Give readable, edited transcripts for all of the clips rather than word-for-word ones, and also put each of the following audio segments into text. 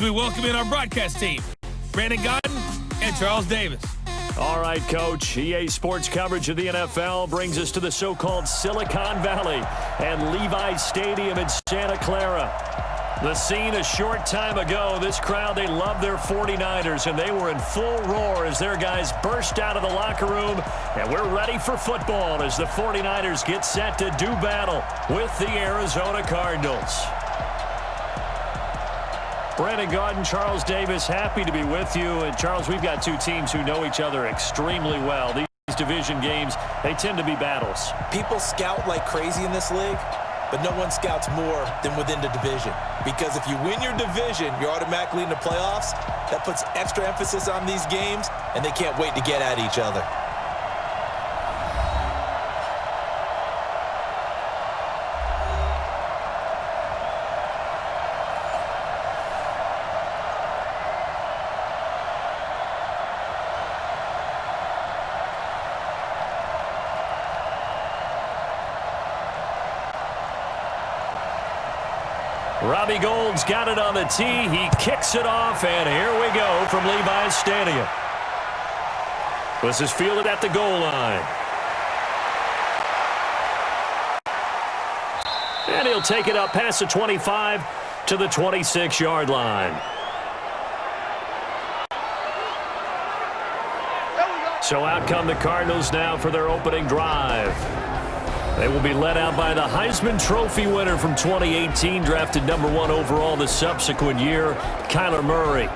We welcome in our broadcast team, Brandon Gaudin and Charles Davis. All right, Coach. EA Sports coverage of the NFL brings us to the so-called Silicon Valley and Levi's Stadium in Santa Clara. The scene a short time ago. This crowd, they love their 49ers, and they were in full roar as their guys burst out of the locker room. And we're ready for football as the 49ers get set to do battle with the Arizona Cardinals. Brandon Gaudin, Charles Davis, happy to be with you. And, Charles, we've got two teams who know each other extremely well. These division games, they tend to be battles. People scout like crazy in this league, but no one scouts more than within the division. Because if you win your division, you're automatically in the playoffs. That puts extra emphasis on these games, and they can't wait to get at each other. Robbie Gould's got it on the tee. He kicks it off, and here we go from Levi's Stadium. This is fielded at the goal line. And he'll take it up past the 25 to the 26-yard line. So out come the Cardinals now for their opening drive. They will be led out by the Heisman Trophy winner from 2018, drafted #1 overall the subsequent year, Kyler Murray.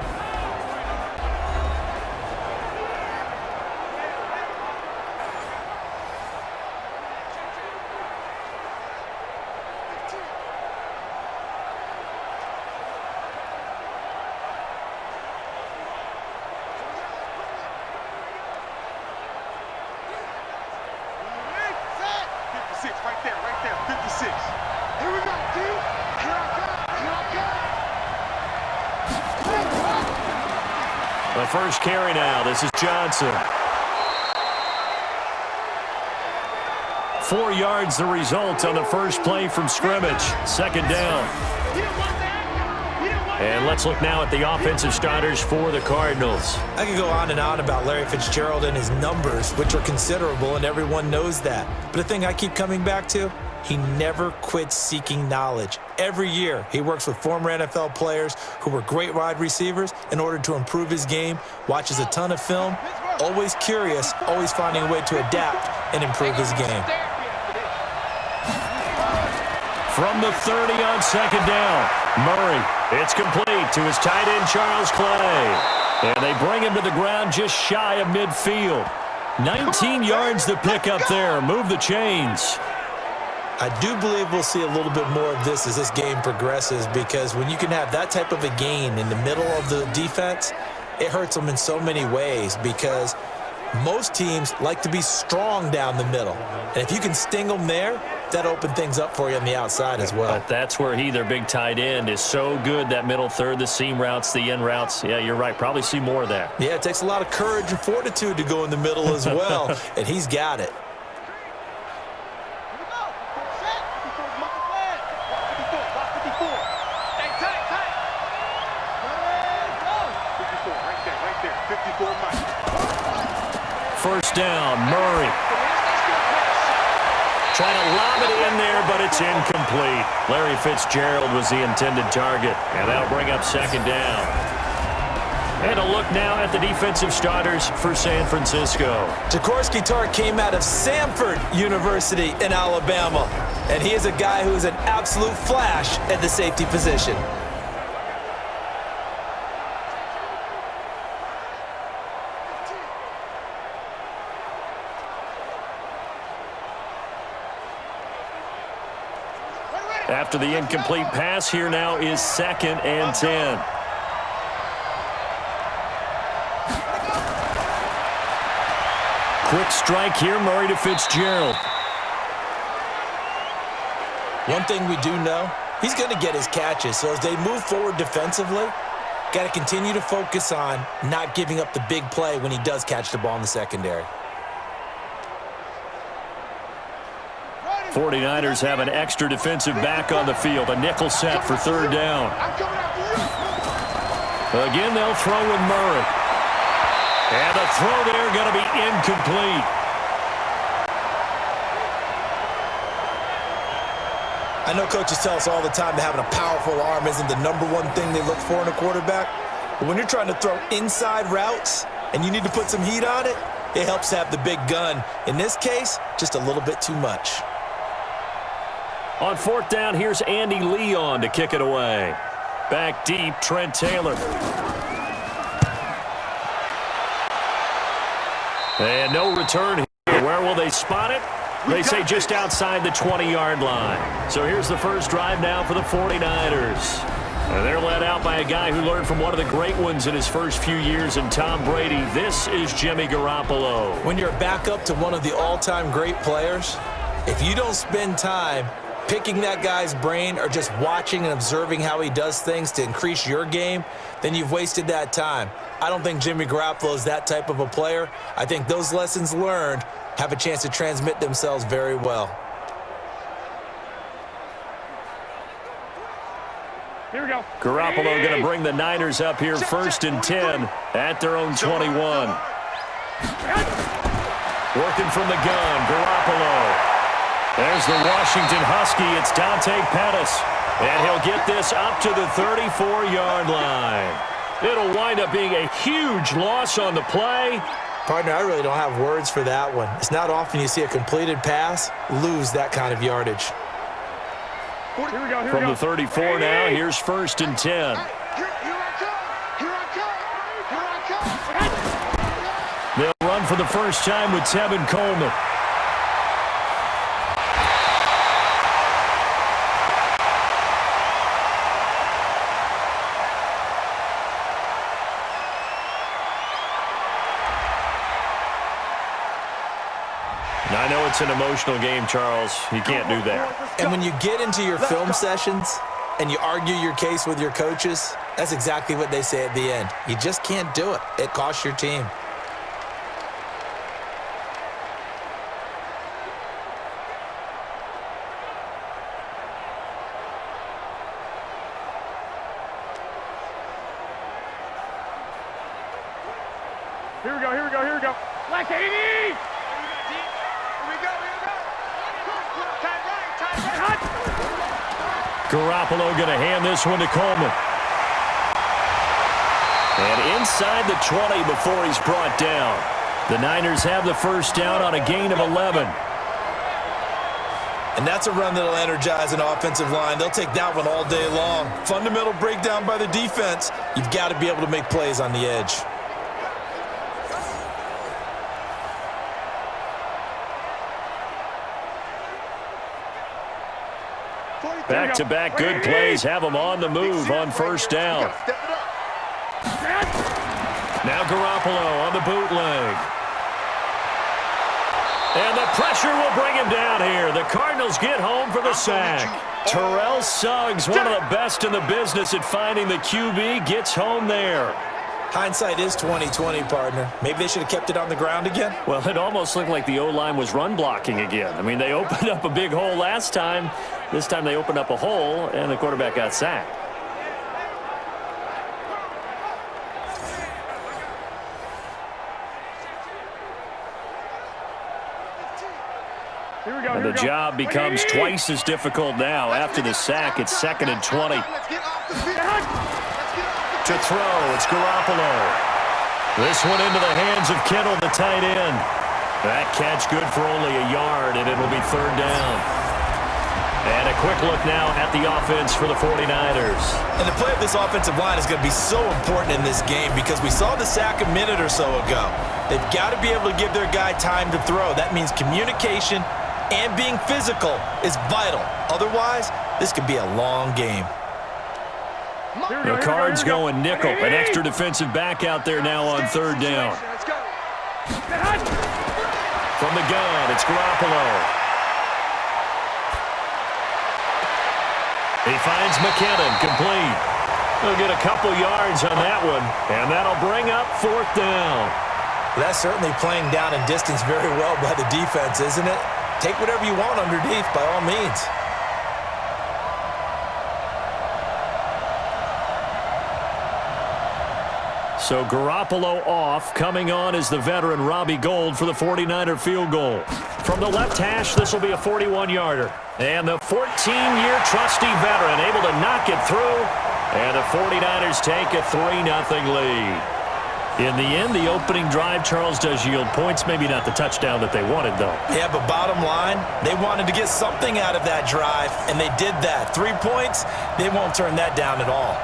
The first carry now. This is Johnson. 4 yards the result on the first play from scrimmage. Second down. And let's look now at the offensive starters for the Cardinals. I could go on and on about Larry Fitzgerald and his numbers, which are considerable, and everyone knows that. But the thing I keep coming back to, he never quits seeking knowledge. Every year, he works with former NFL players who were great wide receivers in order to improve his game, watches a ton of film, always curious, always finding a way to adapt and improve his game. From the 30 on second down, Murray. It's complete to his tight end, Charles Clay. And they bring him to the ground just shy of midfield. 19 yards to pick up there. Move the chains. I do believe we'll see a little bit more of this as this game progresses, because when you can have that type of a gain in the middle of the defense, it hurts them in so many ways, because most teams like to be strong down the middle. And if you can sting them there, that opens things up for you on the outside as well. But that's where their big tight end, is so good, that middle third, the seam routes, the in routes. Yeah, you're right. Probably see more of that. Yeah, it takes a lot of courage and fortitude to go in the middle as well, and he's got it. First down, Murray. Trying to lob it in there, but it's incomplete. Larry Fitzgerald was the intended target, and that'll bring up second down. And a look now at the defensive starters for San Francisco. Jaworski Tartt came out of Samford University in Alabama, and he is a guy who is an absolute flash at the safety position. After the incomplete pass, here now is 2nd and 10. Quick strike here, Murray to Fitzgerald. One thing we do know, he's going to get his catches. So as they move forward defensively, got to continue to focus on not giving up the big play when he does catch the ball in the secondary. 49ers have an extra defensive back on the field. A nickel set for third down. Again, they'll throw with Murray. And the throw there going to be incomplete. I know coaches tell us all the time that having a powerful arm isn't the #1 thing they look for in a quarterback. But when you're trying to throw inside routes and you need to put some heat on it, it helps to have the big gun. In this case, just a little bit too much. On 4th down, here's Andy Leon to kick it away. Back deep, Trent Taylor. And no return here. Where will they spot it? They say just outside the 20-yard line. So here's the first drive now for the 49ers. And they're led out by a guy who learned from one of the great ones in his first few years in Tom Brady. This is Jimmy Garoppolo. When you're a backup to one of the all-time great players, if you don't spend time picking that guy's brain or just watching and observing how he does things to increase your game, then you've wasted that time. I don't think Jimmy Garoppolo is that type of a player. I think those lessons learned have a chance to transmit themselves very well. Here we go. Garoppolo going to bring the Niners up here 1st and 10 at their own 21. Working from the gun, Garoppolo. There's the Washington Husky. It's Dante Pettis. And he'll get this up to the 34-yard line. It'll wind up being a huge loss on the play. Partner, I really don't have words for that one. It's not often you see a completed pass lose that kind of yardage. Here we go. From the 34 now, here's 1st and 10. They'll run for the first time with Tevin Coleman. I know it's an emotional game, Charles. You can't do that. And when you get into your film sessions and you argue your case with your coaches, that's exactly what they say at the end. You just can't do it. It costs your team. Here we go, here we go, here we go. Like 80! Garoppolo going to hand this one to Coleman. And inside the 20 before he's brought down. The Niners have the first down on a gain of 11. And that's a run that'll energize an offensive line. They'll take that one all day long. Fundamental breakdown by the defense. You've got to be able to make plays on the edge. Back-to-back good plays have them on the move on first down. Now Garoppolo on the bootleg. And the pressure will bring him down here. The Cardinals get home for the sack. Terrell Suggs, one of the best in the business at finding the QB, gets home there. Hindsight is 20/20, partner. Maybe they should have kept it on the ground again. Well, it almost looked like the O-line was run blocking again. I mean, they opened up a big hole last time. This time they opened up a hole, and the quarterback got sacked. Here we go, and the job becomes twice as difficult now. After the sack, it's 2nd and 20. To throw, it's Garoppolo. This one into the hands of Kittle, the tight end. That catch good for only a yard, and it'll be 3rd down. And a quick look now at the offense for the 49ers. And the play of this offensive line is going to be so important in this game because we saw the sack a minute or so ago. They've got to be able to give their guy time to throw. That means communication and being physical is vital. Otherwise, this could be a long game. The Cards going nickel. An extra defensive back out there now on 3rd down. From the gun, it's Garoppolo. He finds McKinnon, complete. He'll get a couple yards on that one, and that'll bring up 4th down. That's certainly playing down and distance very well by the defense, isn't it? Take whatever you want underneath, by all means. So Garoppolo off. Coming on is the veteran Robbie Gould for the 49er field goal. From the left hash, this will be a 41-yarder. And the 14-year trusty veteran able to knock it through. And the 49ers take a 3-0 lead. In the end, the opening drive, Charles, does yield points. Maybe not the touchdown that they wanted, though. Yeah, but bottom line, they wanted to get something out of that drive, and they did that. 3 points, they won't turn that down at all.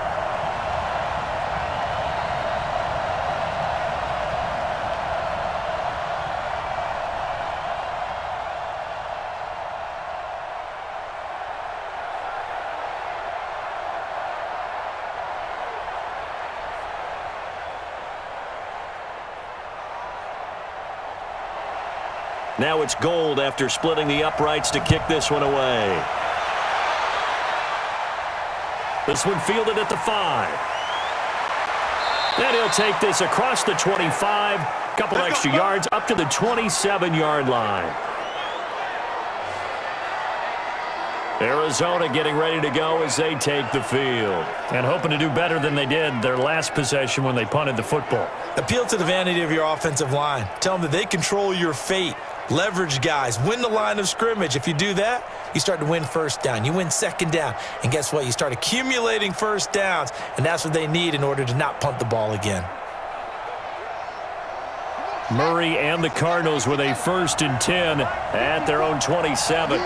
Now it's Gould after splitting the uprights to kick this one away. This one fielded at the 5. And he'll take this across the 25. Couple extra yards up to the 27-yard line. Arizona getting ready to go as they take the field. And hoping to do better than they did their last possession when they punted the football. Appeal to the vanity of your offensive line. Tell them that they control your fate. Leverage guys. Win the line of scrimmage. If you do that, you start to win first down. You win second down. And guess what? You start accumulating first downs. And that's what they need in order to not punt the ball again. Murray and the Cardinals with a 1st and 10 at their own 27.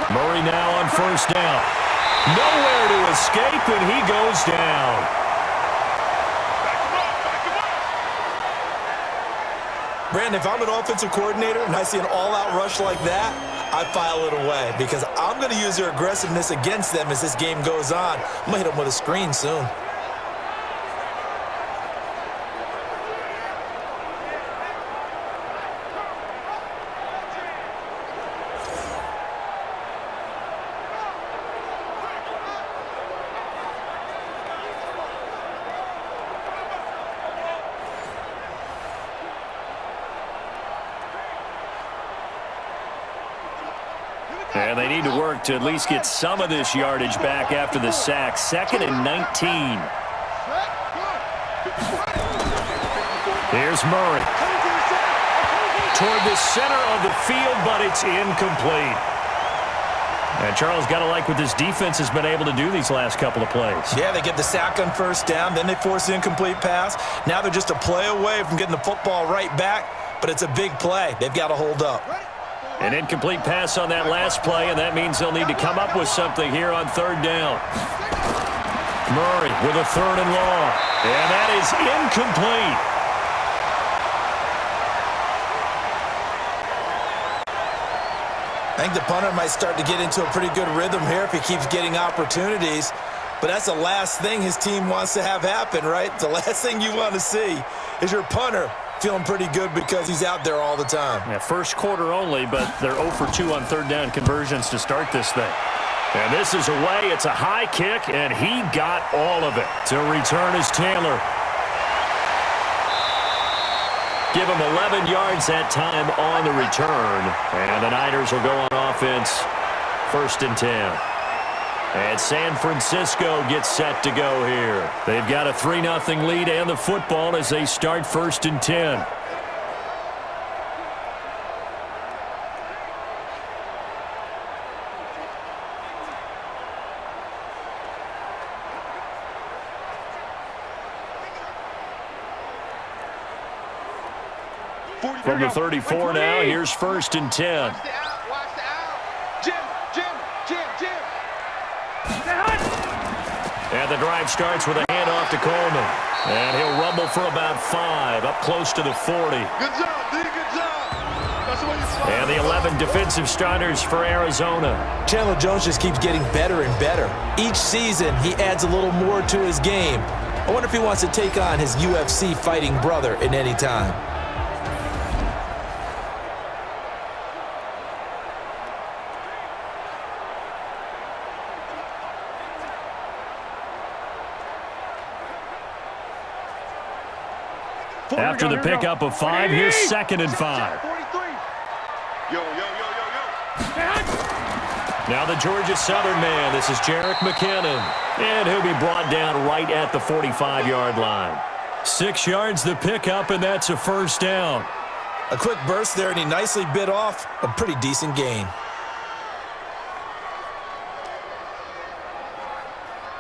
Murray now on 1st down. Nowhere to escape, and he goes down. Brandon, if I'm an offensive coordinator and I see an all-out rush like that, I file it away because I'm going to use their aggressiveness against them as this game goes on. I'm going to hit them with a screen soon. And they need to work to at least get some of this yardage back after the sack. 2nd and 19. Here's Murray. Toward the center of the field, but it's incomplete. And Charles, got to like what this defense has been able to do these last couple of plays. Yeah, they get the sack on 1st down, then they force the incomplete pass. Now they're just a play away from getting the football right back, but it's a big play. They've got to hold up. An incomplete pass on that last play, and that means they'll need to come up with something here on 3rd down. Murray with a 3rd and long. And that is incomplete. I think the punter might start to get into a pretty good rhythm here if he keeps getting opportunities. But that's the last thing his team wants to have happen, right? The last thing you want to see is your punter feeling pretty good because he's out there all the time. Yeah, 1st quarter only, but they're 0 for 2 on 3rd down conversions to start this thing. And this is away. It's a high kick, and he got all of it. To return is Taylor. Give him 11 yards that time on the return. And the Niners will go on offense. 1st and 10. And San Francisco gets set to go here. They've got a 3-0 lead and the football as they start 1st and 10. From the 34 now, here's 1st and 10. And the drive starts with a handoff to Coleman. And he'll rumble for about 5, up close to the 40. Good job, D. Good job. That's the way you slide. And the 11 defensive starters for Arizona. Chandler Jones just keeps getting better and better. Each season, he adds a little more to his game. I wonder if he wants to take on his UFC fighting brother at any time. After the pickup of 5, here's 2nd and 5. 43. Yo. Now the Georgia Southern man. This is Jerick McKinnon. And he'll be brought down right at the 45-yard line. 6 yards the pickup, and that's a first down. A quick burst there, and he nicely bit off a pretty decent gain.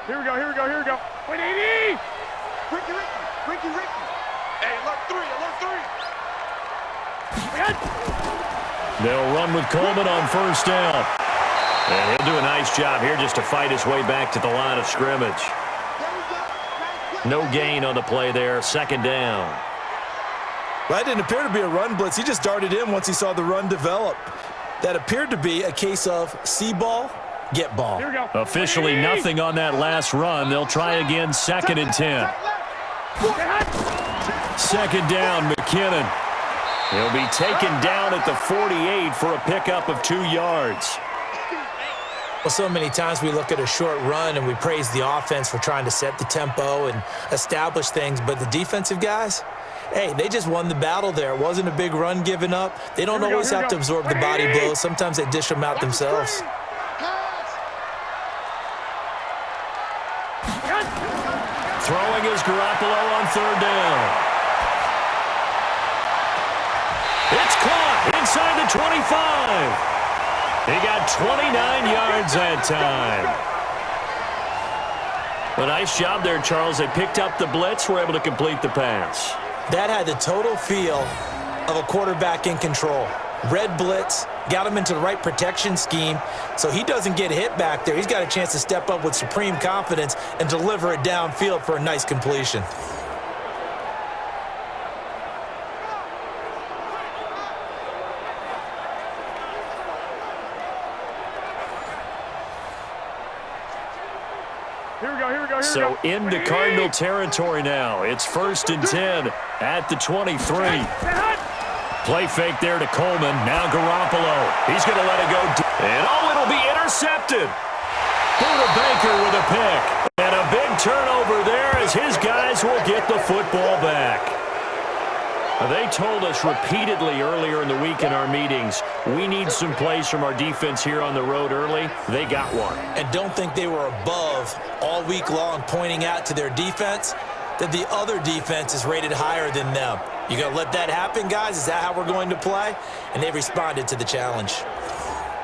Here we go, here we go, here we go. Wait, 80! Ricky. Hey, alert three. They'll run with Coleman on first down. And he'll do a nice job here just to fight his way back to the line of scrimmage. No gain on the play there. Second down. Well, that didn't appear to be a run blitz. He just darted in once he saw the run develop. That appeared to be a case of see ball, get ball. Here we go. Officially nothing on that last run. They'll try again, 2nd and 10. Second down, McKinnon. He'll be taken down at the 48 for a pickup of 2 yards. Well, so many times we look at a short run and we praise the offense for trying to set the tempo and establish things, but the defensive guys, hey, they just won the battle there. It wasn't a big run given up. They don't always have to absorb the body blows. Sometimes they dish them out themselves. Throwing is Garoppolo on 3rd down. It's caught inside the 25. He got 29 yards that time. A nice job there, Charles. They picked up the blitz, were able to complete the pass. That had the total feel of a quarterback in control. Red blitz, got him into the right protection scheme, so he doesn't get hit back there. He's got a chance to step up with supreme confidence and deliver it downfield for a nice completion. So into Cardinal territory now. It's 1st and 10 at the 23. Play fake there to Coleman. Now Garoppolo. He's going to let it go. And, it'll be intercepted. Buda Baker with a pick. And a big turnover there as his guys will get the football back. They told us repeatedly earlier in the week in our meetings, we need some plays from our defense here on the road early. They got one. And don't think they were above all week long pointing out to their defense that the other defense is rated higher than them. You going to let that happen, guys? Is that how we're going to play? And they responded to the challenge.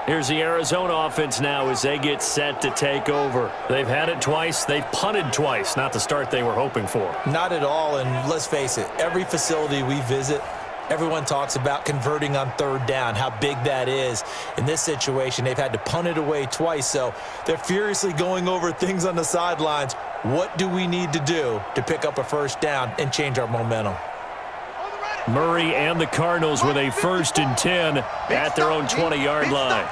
Here's the Arizona offense now as they get set to take over. They've had it twice. They've punted twice. Not the start they were hoping for. Not at all, and let's face it, every facility we visit, everyone talks about converting on 3rd down, how big that is. In this situation, they've had to punt it away twice, so they're furiously going over things on the sidelines. What do we need to do to pick up a 1st down and change our momentum? Murray and the Cardinals with a 1st and 10 at their own 20-yard line.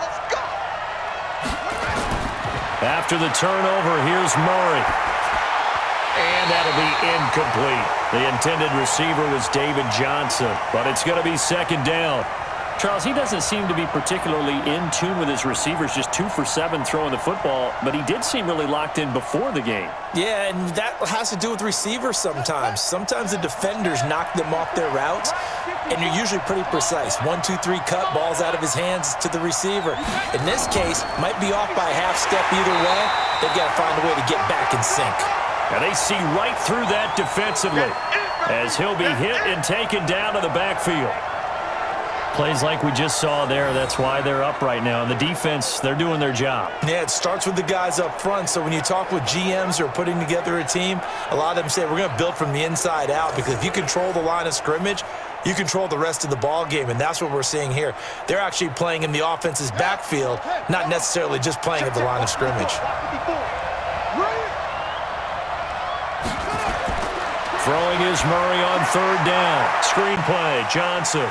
After the turnover, here's Murray. And that'll be incomplete. The intended receiver was David Johnson, but it's going to be 2nd down. Charles, he doesn't seem to be particularly in tune with his receivers, just 2 for 7 throwing the football, but he did seem really locked in before the game. Yeah, and that has to do with receivers sometimes. Sometimes the defenders knock them off their routes, and you're usually pretty precise. 1, 2, 3 cut, balls out of his hands to the receiver. In this case, might be off by a half step either way. They've got to find a way to get back in sync. And they see right through that defensively as he'll be hit and taken down to the backfield. Plays like we just saw there, that's why they're up right now. And the defense, they're doing their job. Yeah, it starts with the guys up front. So when you talk with GMs who are putting together a team, a lot of them say we're going to build from the inside out, because if you control the line of scrimmage, you control the rest of the ball game, and that's what we're seeing here. They're actually playing in the offense's backfield, not necessarily just playing at the line of scrimmage. Throwing is Murray on 3rd down. Screen play, Johnson.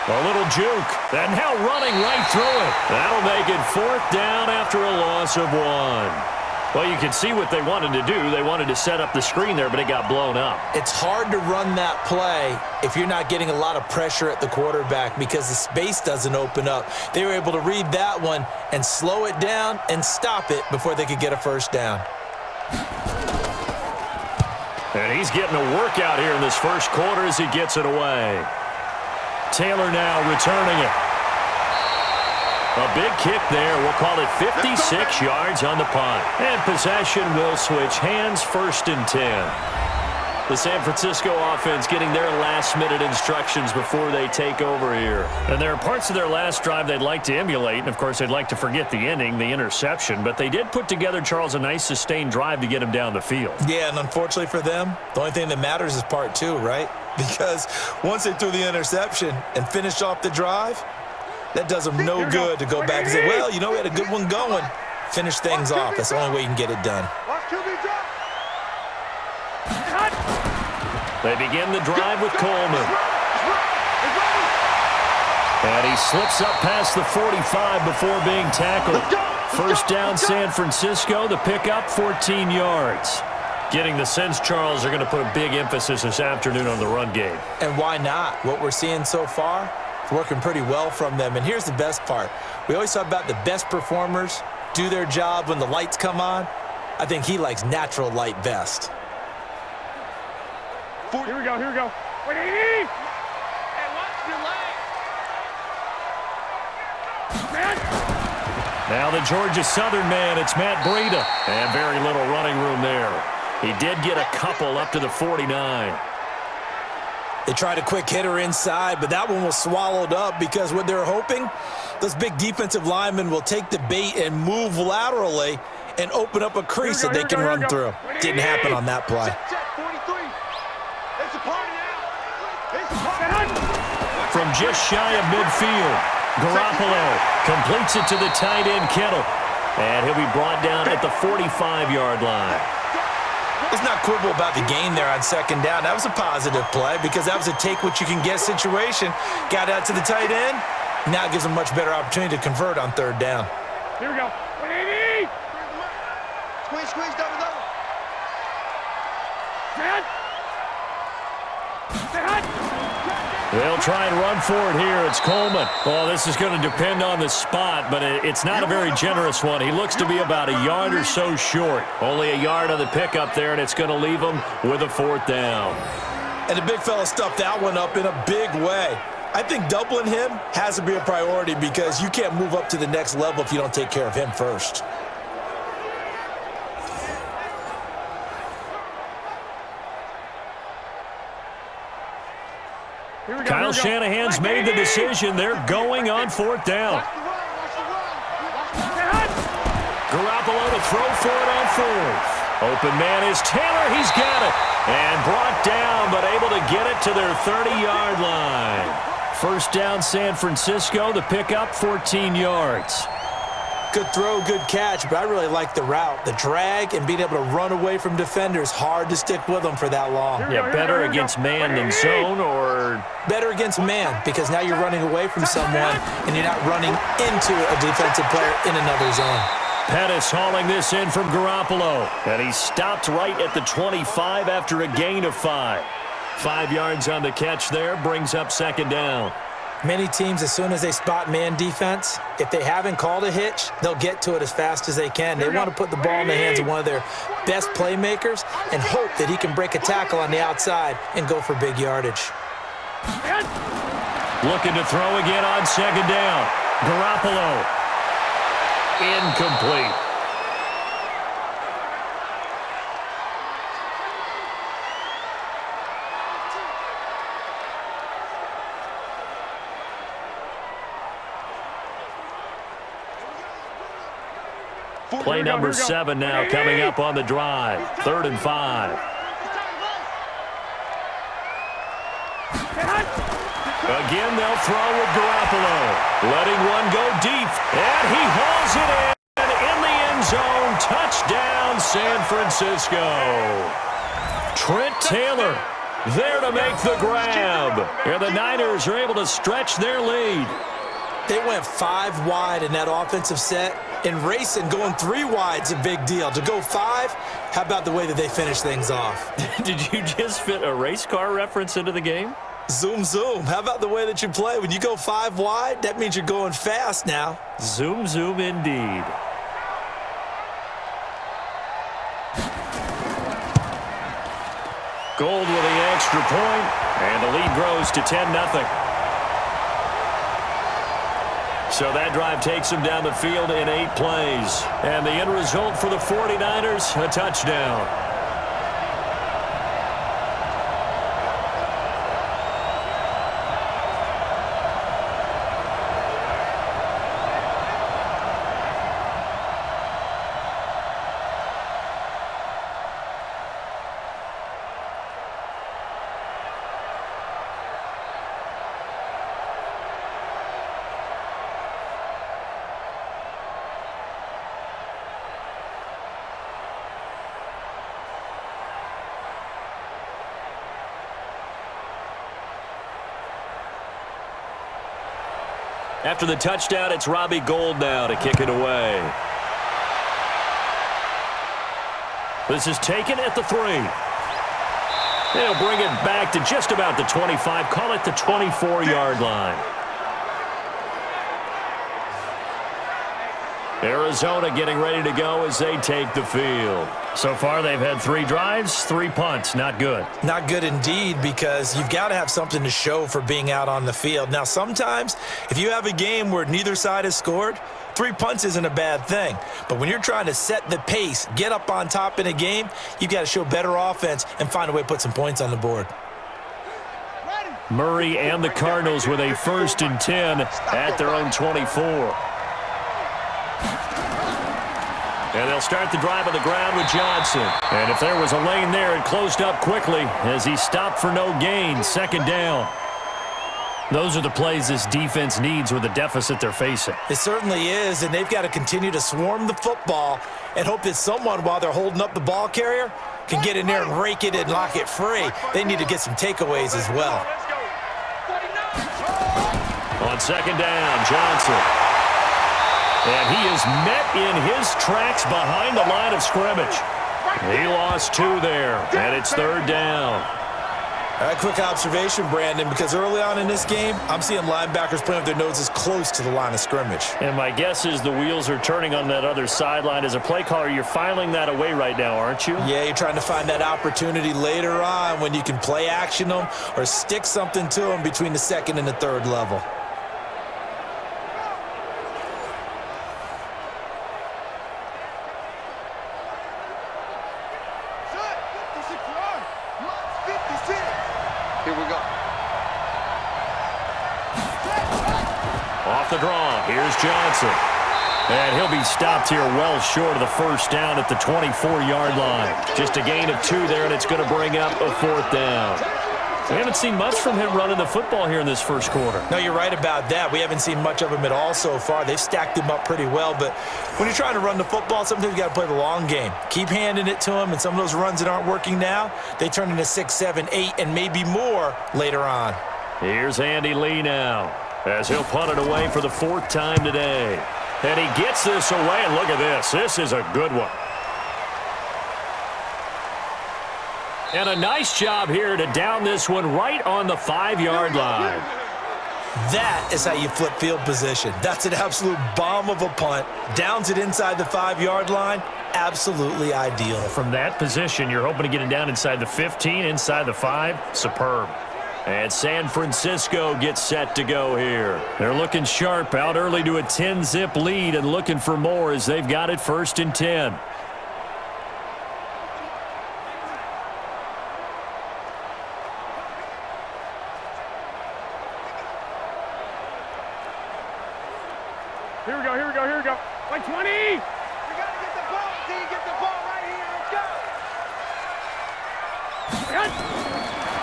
A little juke, and now running right through it. That'll make it 4th down after a loss of 1. Well, you can see what they wanted to do. They wanted to set up the screen there, but it got blown up. It's hard to run that play if you're not getting a lot of pressure at the quarterback, because the space doesn't open up. They were able to read that one and slow it down and stop it before they could get a 1st down. And he's getting a workout here in this 1st quarter as he gets it away. Taylor now returning it. A big kick there. We'll call it 56 yards on the punt. And possession will switch hands, 1st and 10. The San Francisco offense getting their last-minute instructions before they take over here. And there are parts of their last drive they'd like to emulate, and, of course, they'd like to forget the ending, the interception. But they did put together, Charles, a nice sustained drive to get him down the field. Yeah, and unfortunately for them, the only thing that matters is part 2, right? Because once they threw the interception and finished off the drive, that does them no good to go back and say, well, you know, we had a good one going. Finish things off. That's the only way you can get it done. They begin the drive with Coleman. And he slips up past the 45 before being tackled. 1st down, San Francisco. The pickup, 14 yards. Getting the sense, Charles, they're going to put a big emphasis this afternoon on the run game. And why not? What we're seeing so far, it's working pretty well from them. And here's the best part. We always talk about the best performers do their job when the lights come on. I think he likes natural light best. Here we go, here we go. Wait, hey, watch your leg. Now the Georgia Southern man, it's Matt Breida. And very little running room there. He did get a couple up to the 49. They tried a quick hitter inside, but that one was swallowed up because what they're hoping, those big defensive linemen will take the bait and move laterally and open up a crease that they can run through. Didn't happen on that play. From just shy of midfield, Garoppolo completes it to the tight end, Kittle. And he'll be brought down at the 45-yard line. Let's not quibble about the gain there on 2nd down. That was a positive play because that was a take-what-you-can-get situation. Got out to the tight end. Now it gives them a much better opportunity to convert on 3rd down. Here we go. Squeeze, double. They'll try and run for it here. It's Coleman. Well, this is going to depend on the spot, but it's not a very generous one. He looks to be about a yard or so short. Only a yard on the pickup there, and it's going to leave him with a 4th down. And the big fella stuffed that one up in a big way. I think doubling him has to be a priority because you can't move up to the next level if you don't take care of him first. Kyle Shanahan's made the decision. They're going on 4th down. Garoppolo to throw for it on 4th. Open man is Taylor. He's got it. And brought down, but able to get it to their 30-yard line. 1st down, San Francisco. The pickup, 14 yards. Good throw, good catch, but I really like the route. The drag and being able to run away from defenders, hard to stick with them for that long. Yeah, better against man than zone, or? Better against man, because now you're running away from someone and you're not running into a defensive player in another zone. Pettis hauling this in from Garoppolo. And he stopped right at the 25 after a gain of 5. 5 yards on the catch there, brings up 2nd down. Many teams, as soon as they spot man defense, if they haven't called a hitch, they'll get to it as fast as they can. They want to put the ball in the hands of one of their best playmakers and hope that he can break a tackle on the outside and go for big yardage. Looking to throw again on 2nd down. Garoppolo. Incomplete. Play number 7 now coming up on the drive. 3rd and 5. Again, they'll throw with Garoppolo. Letting one go deep. And he hauls it in the end zone. Touchdown, San Francisco. Trent Taylor there to make the grab. And the Niners are able to stretch their lead. They went 5 wide in that offensive set. And racing, going 3 wide's a big deal. To go 5, how about the way that they finish things off? Did you just fit a race car reference into the game? Zoom, zoom. How about the way that you play? When you go 5 wide, that means you're going fast now. Zoom, zoom indeed. Gold with the extra point, and the lead grows to 10-0. So that drive takes them down the field in 8 plays. And the end result for the 49ers, a touchdown. After the touchdown, it's Robbie Gould now to kick it away. This is taken at the 3. They'll bring it back to just about the 25. Call it the 24-yard line. Arizona getting ready to go as they take the field. So far, they've had 3 drives, 3 punts. Not good. Not good indeed, because you've got to have something to show for being out on the field. Now, sometimes, if you have a game where neither side has scored, 3 punts isn't a bad thing. But when you're trying to set the pace, get up on top in a game, you've got to show better offense and find a way to put some points on the board. Murray and the Cardinals with a 1st and 10 at their own 24. And they'll start the drive on the ground with Johnson. And if there was a lane there, it closed up quickly as he stopped for no gain. 2nd down. Those are the plays this defense needs with the deficit they're facing. It certainly is, and they've got to continue to swarm the football and hope that someone, while they're holding up the ball carrier, can get in there and rake it and lock it free. They need to get some takeaways as well. On 2nd down, Johnson. And he is met in his tracks behind the line of scrimmage. He lost 2 there, and it's 3rd down. All right, quick observation, Brandon, because early on in this game, I'm seeing linebackers playing with their noses close to the line of scrimmage. And my guess is the wheels are turning on that other sideline. As a play caller, you're filing that away right now, aren't you? Yeah, you're trying to find that opportunity later on when you can play action them or stick something to them between the 2nd and the 3rd level. Here we go. Off the draw, here's Johnson. And he'll be stopped here well short of the 1st down at the 24-yard line. Just a gain of 2 there, and it's going to bring up a 4th down. We haven't seen much from him running the football here in this 1st quarter. No, you're right about that. We haven't seen much of him at all so far. They've stacked him up pretty well, but when you're trying to run the football, sometimes you got to play the long game. Keep handing it to him, and some of those runs that aren't working now, they turn into 6, 7, 8, and maybe more later on. Here's Andy Lee now as he'll punt it away for the 4th time today. And he gets this away, and look at this. This is a good one. And a nice job here to down this one right on the 5-yard line. That is how you flip field position. That's an absolute bomb of a punt. Downs it inside the 5-yard line. Absolutely ideal. From that position, you're hoping to get it down inside the 15, inside the 5. Superb. And San Francisco gets set to go here. They're looking sharp, out early to a 10-zip lead and looking for more as they've got it 1st and 10. Here we go, here we go, here we go. Like 20! We got to get the ball, D. Get the ball right here. Let's go.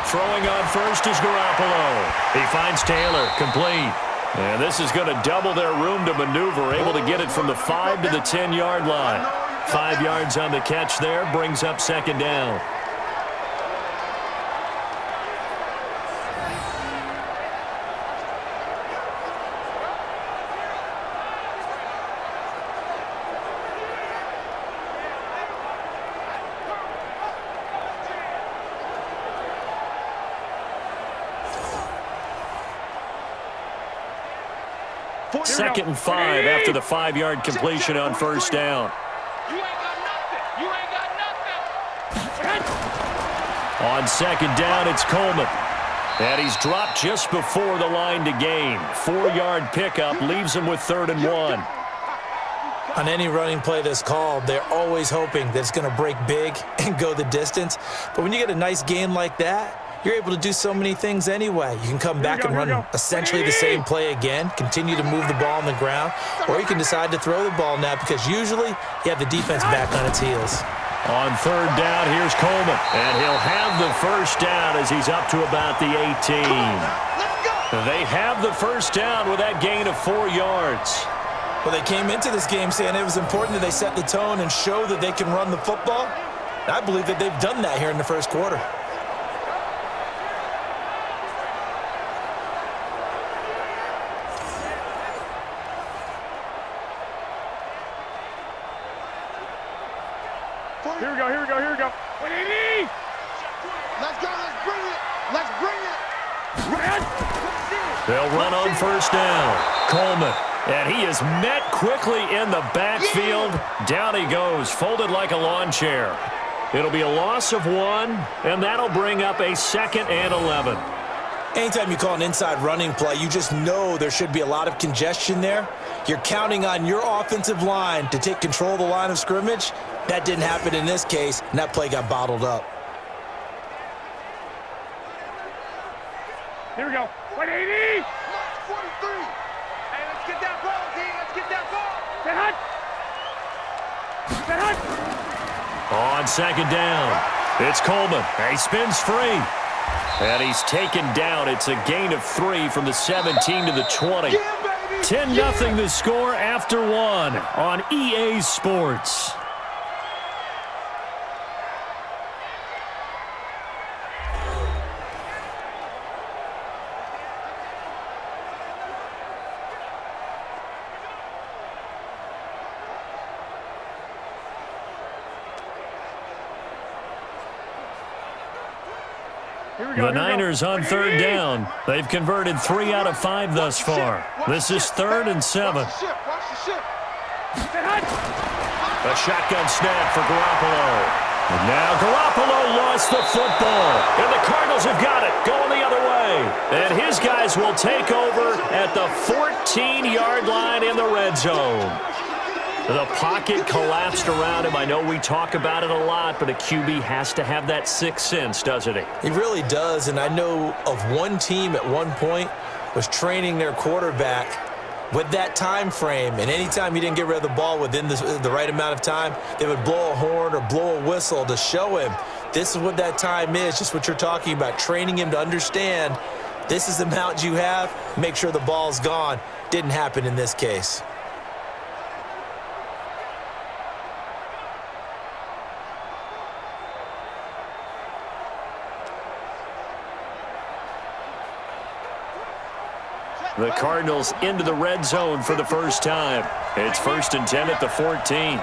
Throwing on first is Garoppolo. He finds Taylor, complete. And this is going to double their room to maneuver, able to get it from the 5 to the 10-yard line. 5 yards on the catch there, brings up 2nd down. Second and 5 after the 5-yard completion on 1st down. You ain't got nothing. You ain't got nothing. On 2nd down, it's Coleman. And he's dropped just before the line to gain. 4-yard pickup leaves him with 3rd and 1. On any running play that's called, they're always hoping that it's going to break big and go the distance. But when you get a nice gain like that, you're able to do so many things anyway. You can come back and run essentially the same play again, continue to move the ball on the ground, or you can decide to throw the ball now because usually you have the defense back on its heels. On 3rd down, here's Coleman. And he'll have the first down as he's up to about the 18. They have the first down with that gain of 4 yards. Well, they came into this game saying it was important that they set the tone and show that they can run the football. And I believe that they've done that here in the first quarter. Here we go, here we go, here we go. Let's go, let's bring it. Let's bring it. They'll run on first down. Coleman. And he is met quickly in the backfield. Down he goes, folded like a lawn chair. It'll be a loss of 1, and that'll bring up a 2nd and 11. Anytime you call an inside running play, you just know there should be a lot of congestion there. You're counting on your offensive line to take control of the line of scrimmage. That didn't happen in this case, and that play got bottled up. Here we go. 180. March 43. Hey, let's get that ball, D. Let's get that ball. Set hut. Set hut. On 2nd down, it's Coleman. He spins free. And he's taken down. It's a gain of 3 from the 17 to the 20. 10-0 the score after 1 on EA Sports. The Niners on 3rd down. They've converted 3 out of 5 thus far. This is 3rd and 7. Watch the ship. A shotgun snap for Garoppolo. And now Garoppolo lost the football. And the Cardinals have got it, going the other way. And his guys will take over at the 14-yard line in the red zone. The pocket collapsed around him. I know we talk about it a lot, but a QB has to have that sixth sense, doesn't he? He really does, and I know of one team at one point was training their quarterback with that time frame, and anytime he didn't get rid of the ball within the right amount of time, they would blow a horn or blow a whistle to show him this is what that time is, just what you're talking about, training him to understand this is the amount you have, make sure the ball's gone. Didn't happen in this case. The Cardinals into the red zone for the first time. It's 1st and 10 at the 14.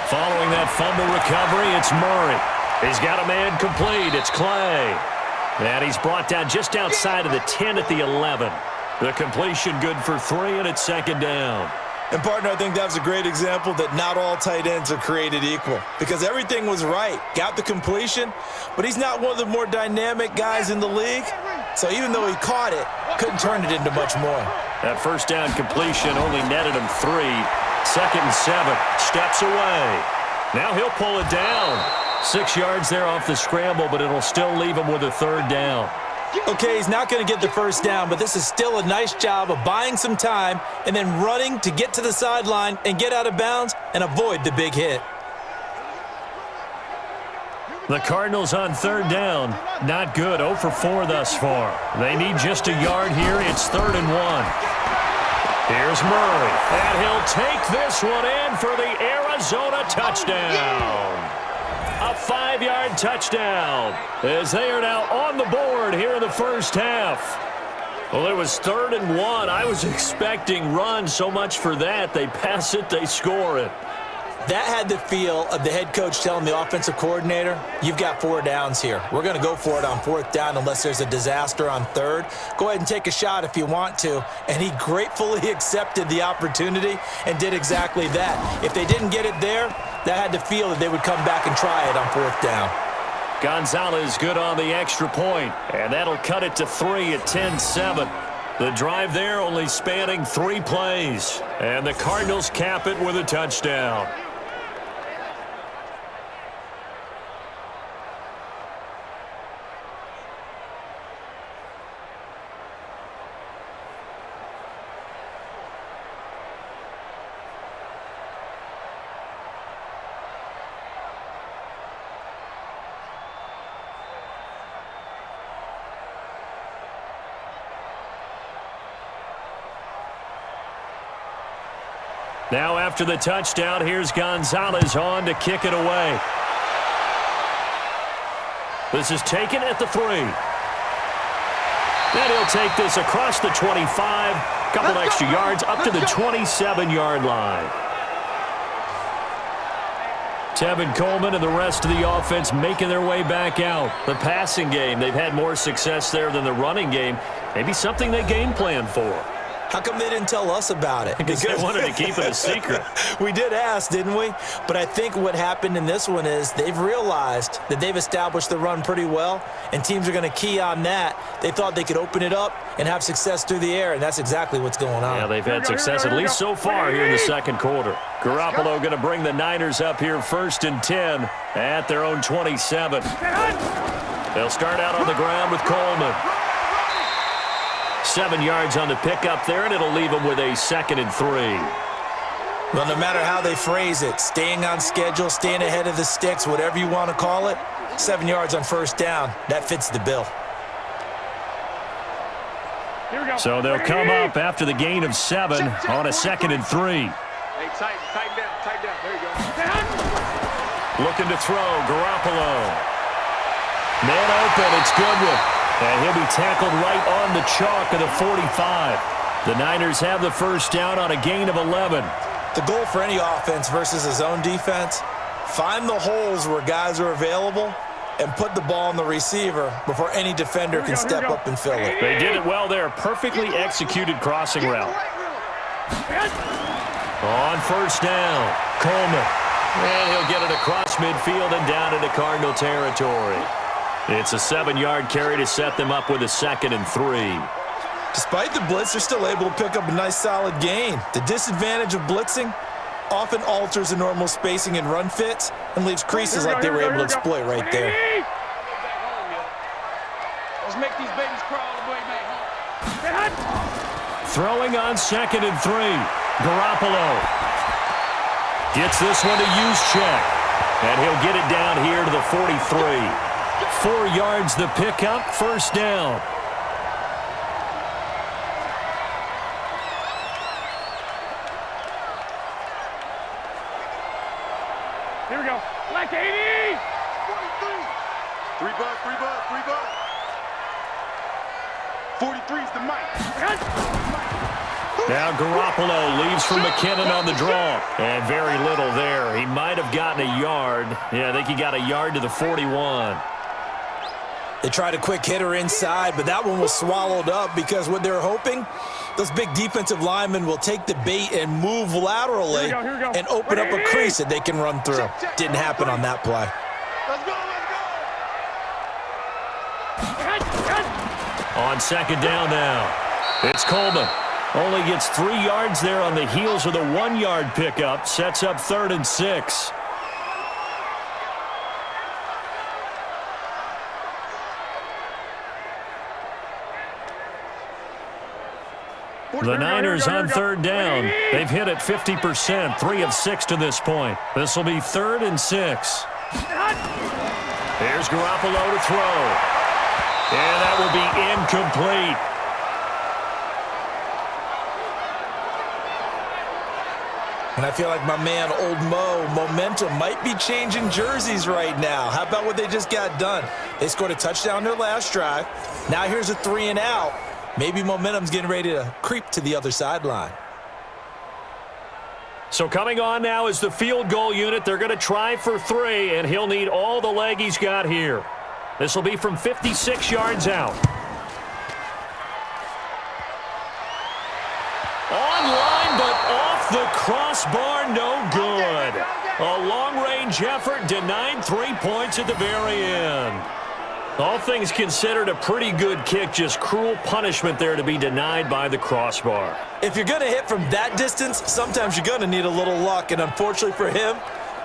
Following that fumble recovery, it's Murray. He's got a man complete. It's Clay. And he's brought down just outside of the 10 at the 11. The completion good for 3, and it's 2nd down. And, partner, I think that was a great example that not all tight ends are created equal because everything was right. Got the completion, but he's not one of the more dynamic guys in the league. So even though he caught it, couldn't turn it into much more. That first down completion only netted him 3. 2nd and 7. Steps away. Now he'll pull it down. 6 yards there off the scramble, but it'll still leave him with a 3rd down. Okay, he's not going to get the first down, but this is still a nice job of buying some time and then running to get to the sideline and get out of bounds and avoid the big hit. The Cardinals on 3rd down. Not good. 0 for 4 thus far. They need just a yard here. It's 3rd and 1. Here's Murray. And he'll take this one in for the Arizona touchdown. A 5-yard touchdown as they are now on the board here in the first half. Well, it was 3rd and 1. I was expecting run, so much for that. They pass it, they score it. That had the feel of the head coach telling the offensive coordinator, you've got 4 downs here. We're going to go for it on 4th down unless there's a disaster on 3rd. Go ahead and take a shot if you want to. And he gratefully accepted the opportunity and did exactly that. If they didn't get it there, that had the feel that they would come back and try it on 4th down. Gonzalez good on the extra point, and that'll cut it to 3 at 10-7. The drive there only spanning 3 plays, and the Cardinals cap it with a touchdown. Now after the touchdown, here's Gonzalez on to kick it away. This is taken at the 3. Then he'll take this across the 25. Couple extra yards up to the 27-yard line. Tevin Coleman and the rest of the offense making their way back out. The passing game, they've had more success there than the running game. Maybe something they game plan for. How come they didn't tell us about it? Because they wanted to keep it a secret. We did ask, didn't we? But I think what happened in this one is they've realized that they've established the run pretty well, and teams are going to key on that. They thought they could open it up and have success through the air, and that's exactly what's going on. Yeah, they've had success at least so far here in the second quarter. Garoppolo going to bring the Niners up here 1st and 10 at their own 27. They'll start out on the ground with Coleman. 7 yards on the pickup there, and it'll leave them with a 2nd and 3. Well, no matter how they phrase it, staying on schedule, staying ahead of the sticks, whatever you want to call it, 7 yards on 1st down, that fits the bill. So they'll come up after the gain of 7 on a 2nd and 3. Hey, tighten down. There you go. Looking to throw, Garoppolo. Man open, it's Goodwin. And he'll be tackled right on the chalk of the 45. The Niners have the 1st down on a gain of 11. The goal for any offense versus a zone defense, find the holes where guys are available and put the ball on the receiver before any defender can step up and fill it. They did it well there. Perfectly executed crossing route. On 1st down, Coleman. And he'll get it across midfield and down into Cardinal territory. It's a 7-yard carry to set them up with a 2nd and 3. Despite the blitz, they're still able to pick up a nice solid gain. The disadvantage of blitzing often alters the normal spacing and run fits and leaves creases like they were able to exploit right there. Let's make these babies crawl all the way back home. Throwing on 2nd and 3. Garoppolo gets this one to Juszczyk. And he'll get it down here to the 43. 4 yards the pickup, 1st down. Here we go. Black 80! 3 bucks. 43's the mic. Now Garoppolo leaves for McKinnon on the draw. And very little there. He might have gotten a yard. Yeah, I think he got a yard to the 41. They tried a quick hitter inside, but that one was swallowed up because what they're hoping, those big defensive linemen will take the bait and move laterally and open up a crease that they can run through. Didn't happen on that play. Let's go. On 2nd down now, it's Coleman. Only gets 3 yards there on the heels of the 1-yard pickup. Sets up 3rd and 6. The Niners on 3rd down. They've hit it 50%, 3 of 6 to this point. This will be 3rd and 6. Here's Garoppolo to throw. And that will be incomplete. And I feel like my man, Old Mo, momentum might be changing jerseys right now. How about what they just got done? They scored a touchdown their last drive. Now here's a 3 and out. Maybe momentum's getting ready to creep to the other sideline. So coming on now is the field goal unit. They're going to try for 3, and he'll need all the leg he's got here. This will be from 56 yards out. Online, but off the crossbar, no good. A long-range mid-range effort denied 3 points at the very end. All things considered, a pretty good kick. Just cruel punishment there to be denied by the crossbar. If you're going to hit from that distance, sometimes you're going to need a little luck. And unfortunately for him,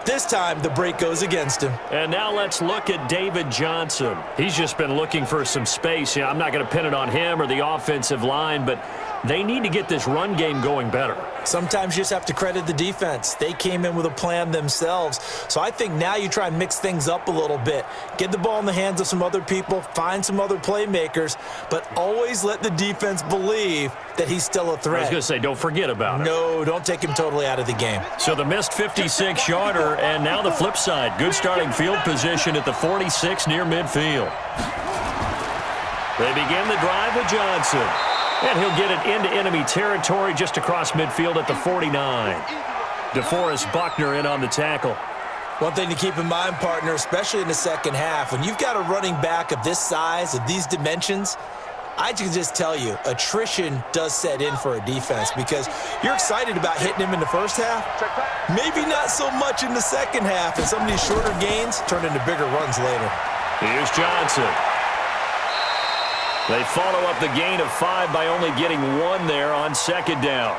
this time the break goes against him. And now let's look at David Johnson. He's just been looking for some space. I'm not going to pin it on him or the offensive line, but they need to get this run game going better. Sometimes you just have to credit the defense. They came in with a plan themselves. So I think now you try and mix things up a little bit. Get the ball in the hands of some other people, find some other playmakers, but always let the defense believe that he's still a threat. I was going to say, don't forget about it. No, don't take him totally out of the game. So the missed 56-yarder, and now the flip side. Good starting field position at the 46 near midfield. They begin the drive with Johnson. And he'll get it into enemy territory just across midfield at the 49. DeForest Buckner in on the tackle. One thing to keep in mind, partner, especially in the second half, when you've got a running back of this size, of these dimensions, I can just tell you, attrition does set in for a defense because you're excited about hitting him in the first half. Maybe not so much in the second half, and some of these shorter gains turn into bigger runs later. Here's Johnson. They follow up the gain of 5 by only getting 1 there on second down.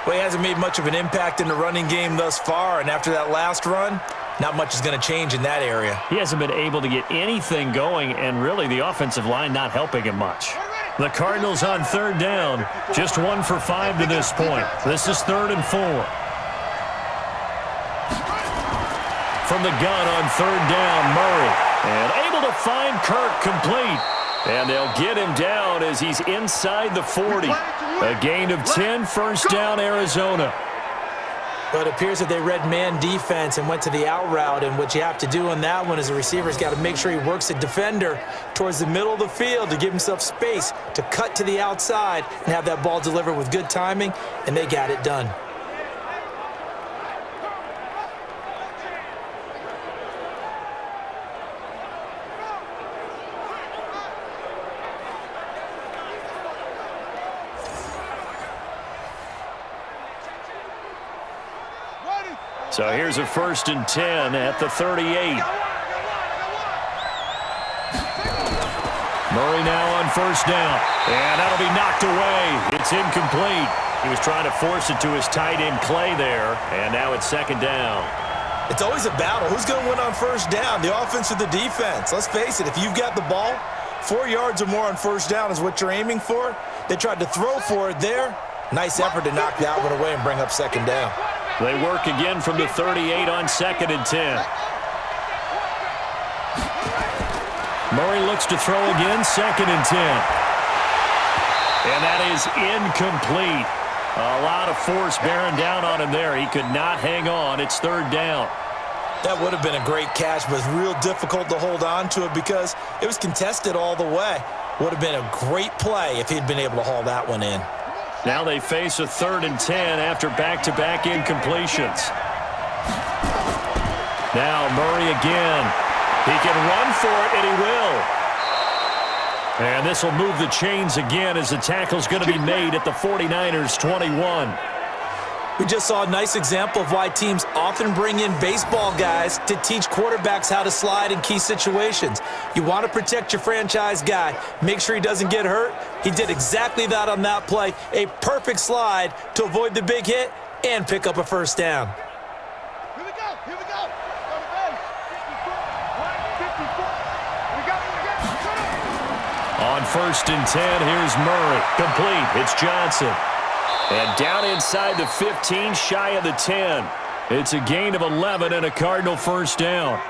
Well, he hasn't made much of an impact in the running game thus far, and after that last run, not much is going to change in that area. He hasn't been able to get anything going, and really the offensive line not helping him much. The Cardinals on third down, just 1 for 5 to this point. This is 3rd and 4. From the gun on third down, Murray. And able to find Kirk complete. And they'll get him down as he's inside the 40. A gain of 10, first down, Arizona. But it appears that they read man defense and went to the out route. And what you have to do on that one is the receiver's got to make sure he works the defender towards the middle of the field to give himself space to cut to the outside and have that ball delivered with good timing, and they got it done. So here's a 1st and 10 at the 38. Murray now on first down. And that'll be knocked away. It's incomplete. He was trying to force it to his tight end Clay there. And now it's second down. It's always a battle. Who's going to win on first down, the offense or the defense? Let's face it, if you've got the ball, 4 yards or more on first down is what you're aiming for. They tried to throw for it there. Nice effort to knock that one away and bring up second down. They work again from the 38 on 2nd and 10. Murray looks to throw again, 2nd and 10. And that is incomplete. A lot of force bearing down on him there. He could not hang on. It's 3rd down. That would have been a great catch, but it's real difficult to hold on to it because it was contested all the way. Would have been a great play if he'd been able to haul that one in. Now they face a 3rd and 10 after back-to-back incompletions. Now Murray again. He can run for it, and he will. And this will move the chains again as the tackle's going to be made at the 49ers' 21. We just saw a nice example of why teams often bring in baseball guys to teach quarterbacks how to slide in key situations. You want to protect your franchise guy. Make sure he doesn't get hurt. He did exactly that on that play. A perfect slide to avoid the big hit and pick up a first down. Here we go. Here we go. Go to base. 54. We got it. On 1st and 10, here's Murray. Complete. It's Johnson. And down inside the 15, shy of the 10. It's a gain of 11 and a Cardinal first down.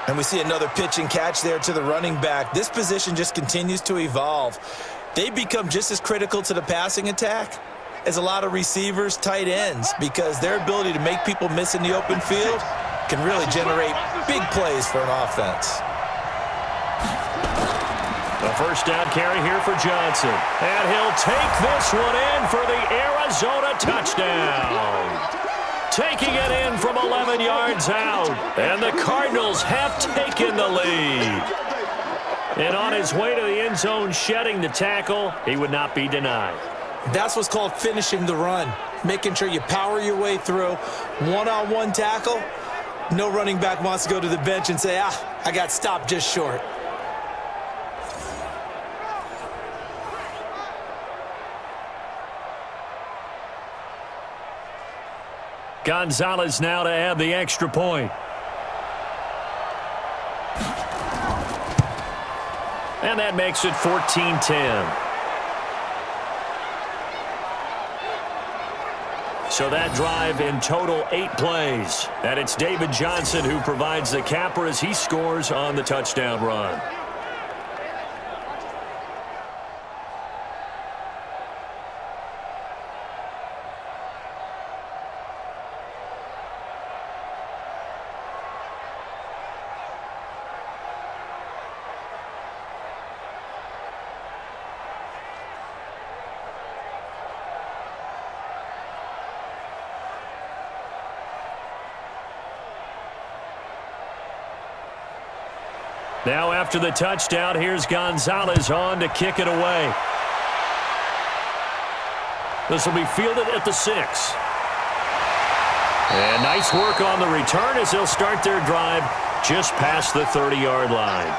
And we see another pitch and catch there to the running back. This position just continues to evolve. They become just as critical to the passing attack as a lot of receivers, tight ends, because their ability to make people miss in the open field can really generate big plays for an offense. The first down carry here for Johnson. And he'll take this one in for the Arizona touchdown. Taking it in from 11 yards out. And the Cardinals have taken the lead. And on his way to the end zone, shedding the tackle, he would not be denied. That's what's called finishing the run. Making sure you power your way through. One-on-one tackle. No running back wants to go to the bench and say, I got stopped just short. Gonzalez now to add the extra point. And that makes it 14-10. So that drive in total 8 plays. And it's David Johnson who provides the capper as he scores on the touchdown run. Now after the touchdown, here's Gonzalez on to kick it away. This will be fielded at the 6. And nice work on the return as they'll start their drive just past the 30-yard line.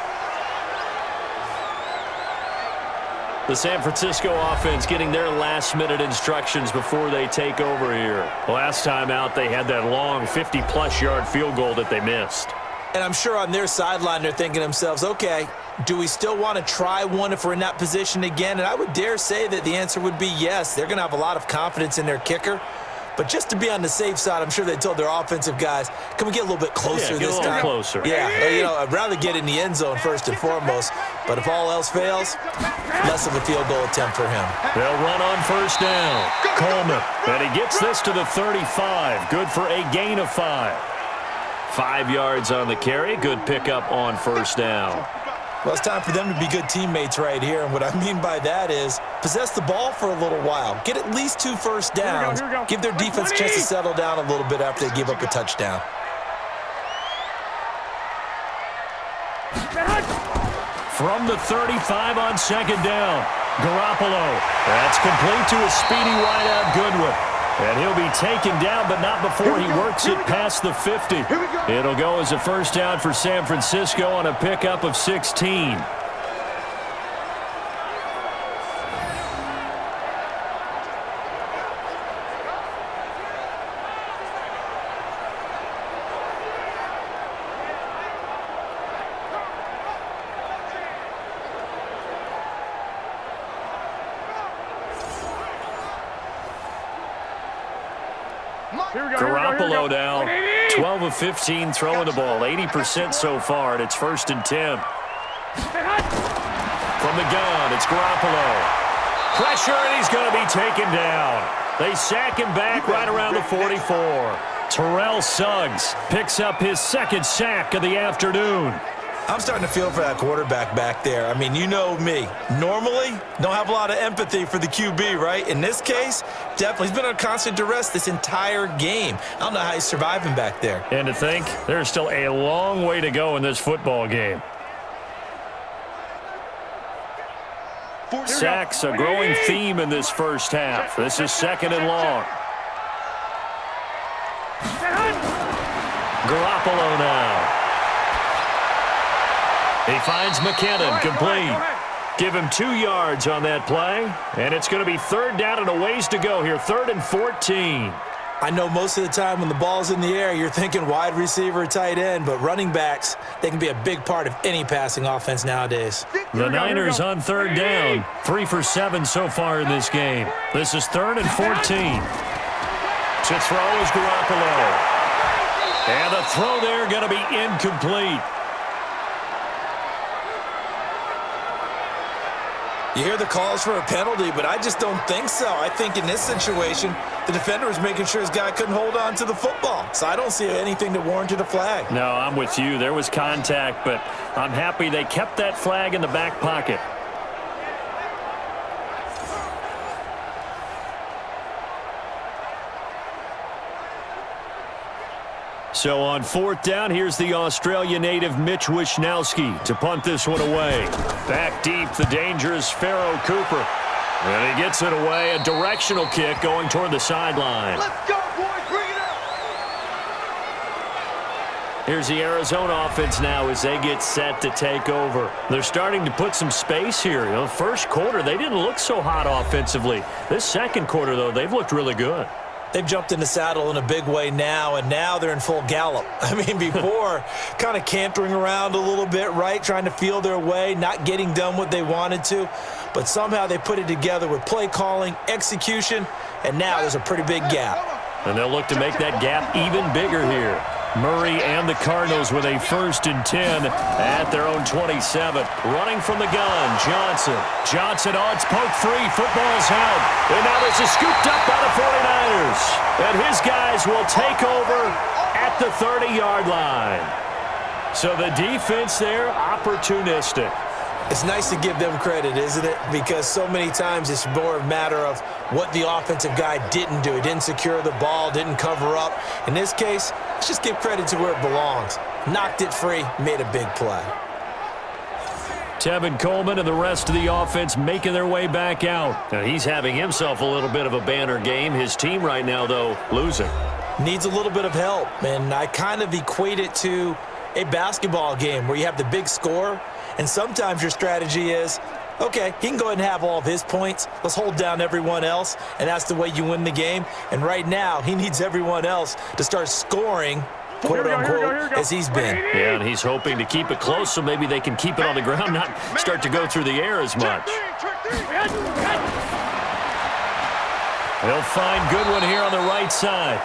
The San Francisco offense getting their last-minute instructions before they take over here. Last time out, they had that long 50-plus yard field goal that they missed. And I'm sure on their sideline they're thinking to themselves, okay, do we still want to try one if we're in that position again? And I would dare say that the answer would be yes. They're going to have a lot of confidence in their kicker. But just to be on the safe side, I'm sure they told their offensive guys, can we get a little bit closer this time? Closer. Yeah, I'd rather get in the end zone first and foremost. But if all else fails, less of a field goal attempt for him. They'll run on first down. Coleman. And he gets this to the 35. Good for a gain of 5. 5 yards on the carry. Good pickup on first down. Well, it's time for them to be good teammates right here. And what I mean by that is possess the ball for a little while. Get at least 2 first downs. Here we go. Give their defense a chance to settle down a little bit after they give up a touchdown. From the 35 on second down, Garoppolo. That's complete to a speedy wideout Goodwin. And he'll be taken down, but not before he works it past the 50. It'll go as a first down for San Francisco on a pickup of 16. Garoppolo now, 12 of 15 throwing the ball, 80% so far, and it's 1st and 10. From the gun, it's Garoppolo. Pressure, and he's going to be taken down. They sack him back right around the 44. Terrell Suggs picks up his 2nd sack of the afternoon. I'm starting to feel for that quarterback back there. I mean, you know me. Normally, don't have a lot of empathy for the QB, right? In this case, definitely. He's been on constant duress this entire game. I don't know how he's surviving back there. And to think, there's still a long way to go in this football game. Sacks, a growing theme in this first half. This is 2nd and long. Garoppolo now. He finds McKinnon, complete. Give him 2 yards on that play, and it's going to be 3rd down and a ways to go here, 3rd and 14. I know most of the time when the ball's in the air, you're thinking wide receiver, tight end, but running backs, they can be a big part of any passing offense nowadays. The Niners on 3rd down, 3 for 7 so far in this game. This is 3rd and 14. To throw is Garoppolo. And the throw there going to be incomplete. You hear the calls for a penalty, but I just don't think so. I think in this situation, the defender was making sure his guy couldn't hold on to the football. So I don't see anything that warranted a flag. No, I'm with you. There was contact, but I'm happy they kept that flag in the back pocket. So on 4th down, here's the Australia native Mitch Wishnowsky to punt this one away. Back deep, the dangerous Pharaoh Cooper. And he gets it away, a directional kick going toward the sideline. Let's go, boys, bring it up! Here's the Arizona offense now as they get set to take over. They're starting to put some space here. You know, first quarter, they didn't look so hot offensively. This second quarter, though, they've looked really good. They've jumped in the saddle in a big way now, and now they're in full gallop. I mean, before, kind of cantering around a little bit, right, trying to feel their way, not getting done what they wanted to. But somehow they put it together with play calling, execution, and now there's a pretty big gap. And they'll look to make that gap even bigger here. Murray and the Cardinals with a 1st and 10 at their own 27. Running from the gun, Johnson. Johnson, oh, it's poked free. Football's held. And now this is scooped up by the 49ers. And his guys will take over at the 30-yard line. So the defense there, opportunistic. It's nice to give them credit, isn't it? Because so many times it's more a matter of what the offensive guy didn't do. He didn't secure the ball, didn't cover up. In this case, let's just give credit to where it belongs. Knocked it free, made a big play. Tevin Coleman and the rest of the offense making their way back out. Now, he's having himself a little bit of a banner game. His team right now, though, losing. Needs a little bit of help, and I kind of equate it to a basketball game where you have the big score, and sometimes your strategy is, okay, he can go ahead and have all of his points. Let's hold down everyone else, and that's the way you win the game. And right now, he needs everyone else to start scoring, quote-unquote, as he's been. Yeah, and he's hoping to keep it close so maybe they can keep it on the ground, not start to go through the air as much. They'll find Goodwin here on the right side.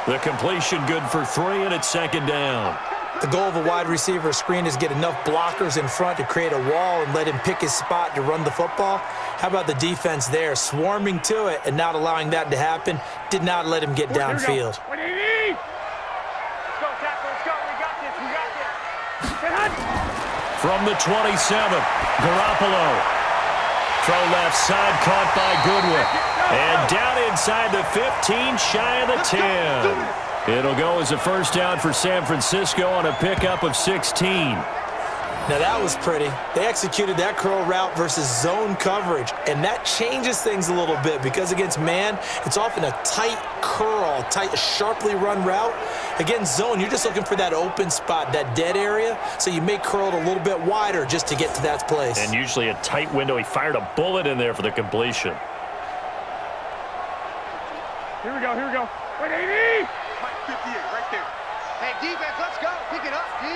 The completion good for 3, and it's 2nd down. The goal of a wide receiver screen is get enough blockers in front to create a wall and let him pick his spot to run the football. How about the defense there, swarming to it and not allowing that to happen? Did not let him get downfield. From the 27, Garoppolo. Throw left side, caught by Goodwin. And down inside the 15, shy of the 10. It'll go as a 1st down for San Francisco on a pickup of 16. Now that was pretty. They executed that curl route versus zone coverage, and that changes things a little bit because against man, it's often a tight curl, tight, sharply run route. Against zone, you're just looking for that open spot, that dead area, so you may curl it a little bit wider just to get to that place. And usually a tight window. He fired a bullet in there for the completion. Here we go, here we go. Wait, 80! 58, right there. Hey, defense, let's go. Pick it up, D.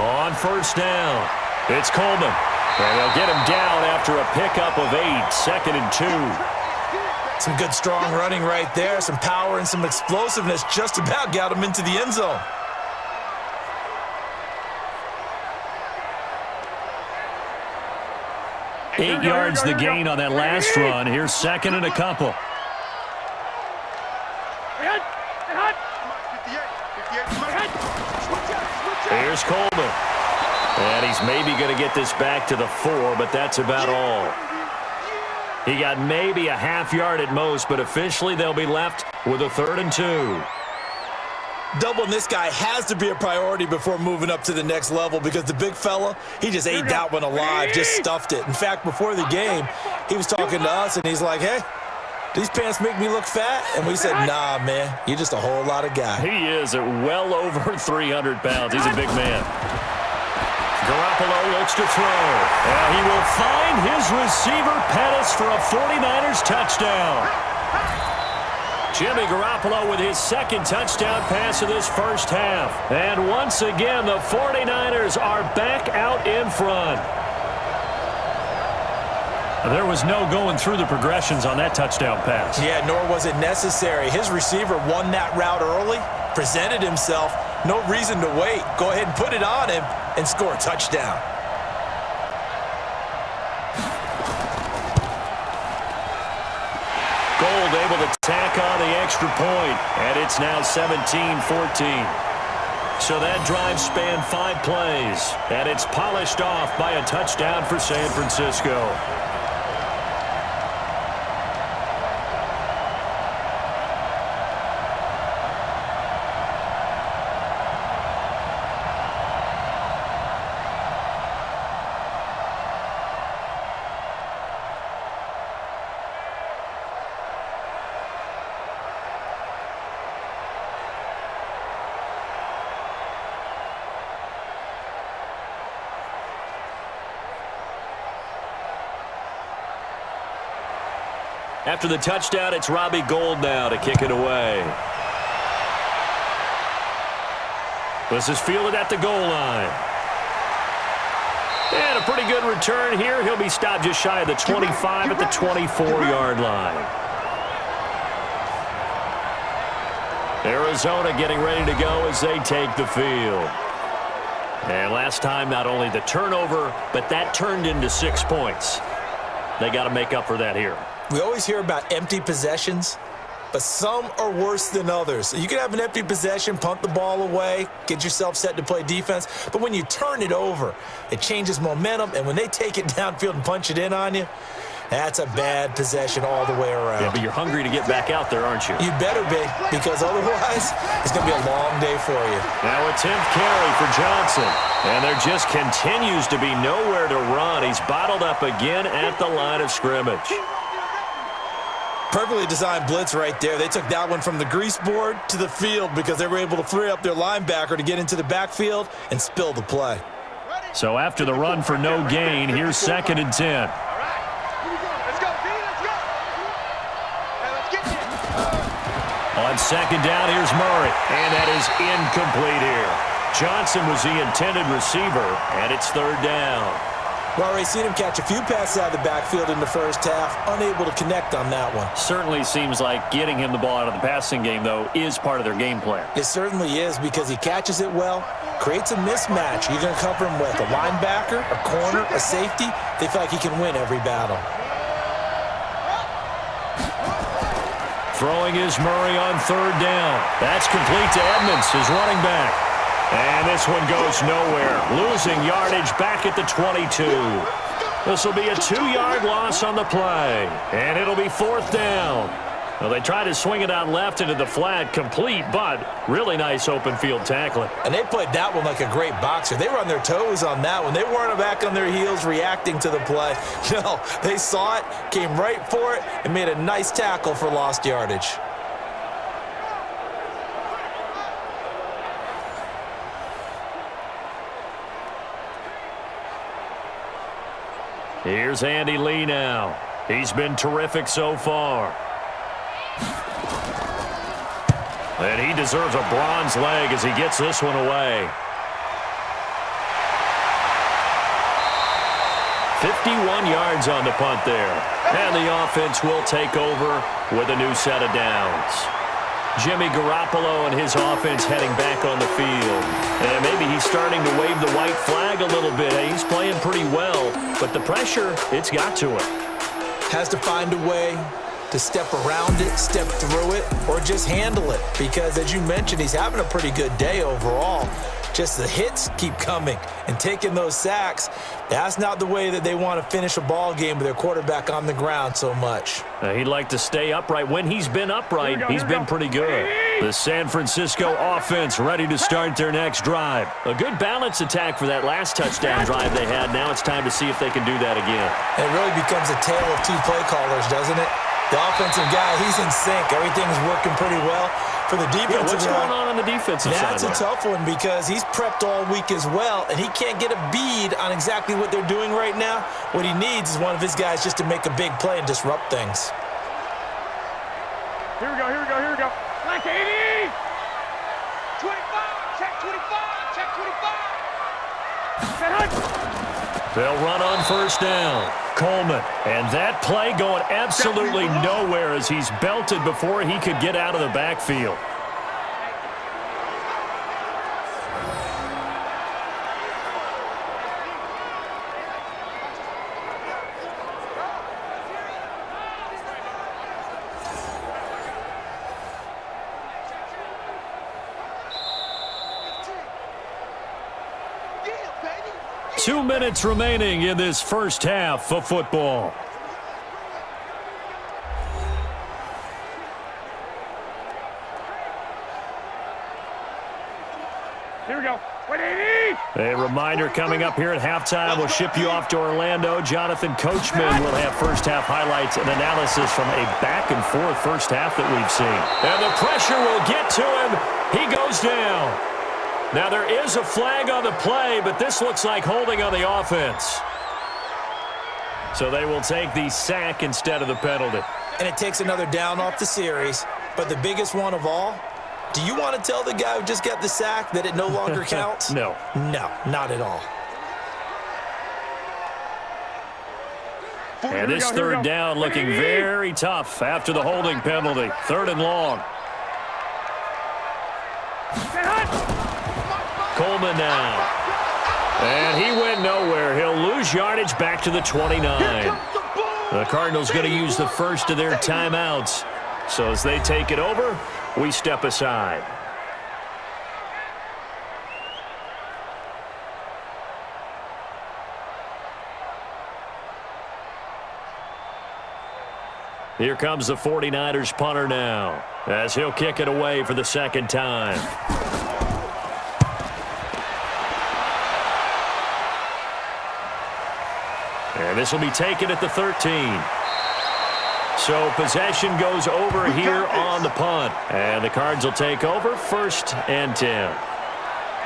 On 1st down, it's Coleman. And they'll get him down after a pickup of 8, 2nd and 2. Some good, strong running right there, some power and some explosiveness just about got him into the end zone. Eight yards the gain on that last run. Here's 2nd and a couple. Here's Coleman. And he's maybe going to get this back to the 4, but that's about all. He got maybe a half yard at most, but officially they'll be left with a 3rd and 2. Doubling this guy has to be a priority before moving up to the next level because the big fella, he just ate that one alive, just stuffed it. In fact, before the game, he was talking to us, and he's like, hey, these pants make me look fat? And we said, nah, man, you're just a whole lot of guy. He is at well over 300 pounds. He's a big man. Garoppolo looks to throw. And he will find his receiver, Pettis, for a 49ers touchdown. Jimmy Garoppolo with his 2nd touchdown pass of this 1st half. And once again, the 49ers are back out in front. There was no going through the progressions on that touchdown pass. Yeah, nor was it necessary. His receiver won that route early, presented himself. No reason to wait. Go ahead and put it on him and score a touchdown. Gold able to tack on the extra point, and it's now 17-14. So that drive spanned 5 plays, and it's polished off by a touchdown for San Francisco. After the touchdown, it's Robbie Gould now to kick it away. This is fielded at the goal line. And a pretty good return here. He'll be stopped just shy of the 25 at the 24-yard line. Arizona getting ready to go as they take the field. And last time, not only the turnover, but that turned into 6 points. They got to make up for that here. We always hear about empty possessions, but some are worse than others. You can have an empty possession, punt the ball away, get yourself set to play defense, but when you turn it over, it changes momentum, and when they take it downfield and punch it in on you, that's a bad possession all the way around. Yeah, but you're hungry to get back out there, aren't you? You better be, because otherwise, it's going to be a long day for you. Now a 10th carry for Johnson. And there just continues to be nowhere to run. He's bottled up again at the line of scrimmage. Perfectly designed blitz right there. They took that one from the grease board to the field because they were able to free up their linebacker to get into the backfield and spill the play. So after the run for no gain, here's 2nd and 10. On 2nd down, here's Murray. And that is incomplete here. Johnson was the intended receiver, and it's 3rd down. Well, already seen him catch a few passes out of the backfield in the first half, unable to connect on that one. Certainly seems like getting him the ball out of the passing game, though, is part of their game plan. It certainly is because he catches it well, creates a mismatch. You're going to cover him with a linebacker, a corner, a safety. They feel like he can win every battle. Throwing is Murray on 3rd down. That's complete to Edmonds, his running back. And this one goes nowhere. Losing yardage back at the 22. This will be a 2-yard loss on the play. And it'll be 4th down. Well, they try to swing it out left into the flat, complete, but really nice open field tackling. And they played that one like a great boxer. They were on their toes on that one. They weren't back on their heels reacting to the play. No, they saw it, came right for it, and made a nice tackle for lost yardage. Here's Andy Lee now. He's been terrific so far. And he deserves a bronze leg as he gets this one away. 51 yards on the punt there. And the offense will take over with a new set of downs. Jimmy Garoppolo and his offense heading back on the field. And maybe he's starting to wave the white flag a little bit. He's playing pretty well, but the pressure, it's got to him. Has to find a way to step around it, step through it, or just handle it. Because as you mentioned, he's having a pretty good day overall. Just the hits keep coming and taking those sacks. That's not the way that they want to finish a ball game with their quarterback on the ground so much. He'd like to stay upright. When he's been upright, he's been pretty good. The San Francisco offense ready to start their next drive. A good balance attack for that last touchdown drive they had. Now it's time to see if they can do that again. And it really becomes a tale of two play callers, doesn't it? The offensive guy, he's in sync. Everything's working pretty well. For the defensive what's going on the defensive side? That's a tough one because he's prepped all week as well, and he can't get a bead on exactly what they're doing right now. What he needs is one of his guys just to make a big play and disrupt things. Here we go, here we go, here we go. Like 80! 25, check 25, check 25. They'll run on 1st down. Coleman. And that play going absolutely nowhere as he's belted before he could get out of the backfield. Yeah, baby. 2 minutes remaining in this first half of football. Here we go. 180! A reminder coming up here at halftime. We'll ship you off to Orlando. Jonathan Coachman will have first half highlights and analysis from a back-and-forth first half that we've seen. And the pressure will get to him. He goes down. Now there is a flag on the play, but this looks like holding on the offense. So they will take the sack instead of the penalty. and it takes another down off the series. But the biggest one of all, do you want to tell the guy who just got the sack that it no longer counts? No. No, not at all. And this third down looking very tough after the holding penalty. 3rd and long. Coleman now. And he went nowhere. He'll lose yardage back to the 29. The Cardinals going to use the first of their timeouts. So as they take it over, we step aside. Here comes the 49ers punter now, as he'll kick it away for the second time. And this will be taken at the 13. So possession goes over here on the punt. And the Cards will take over 1st and 10.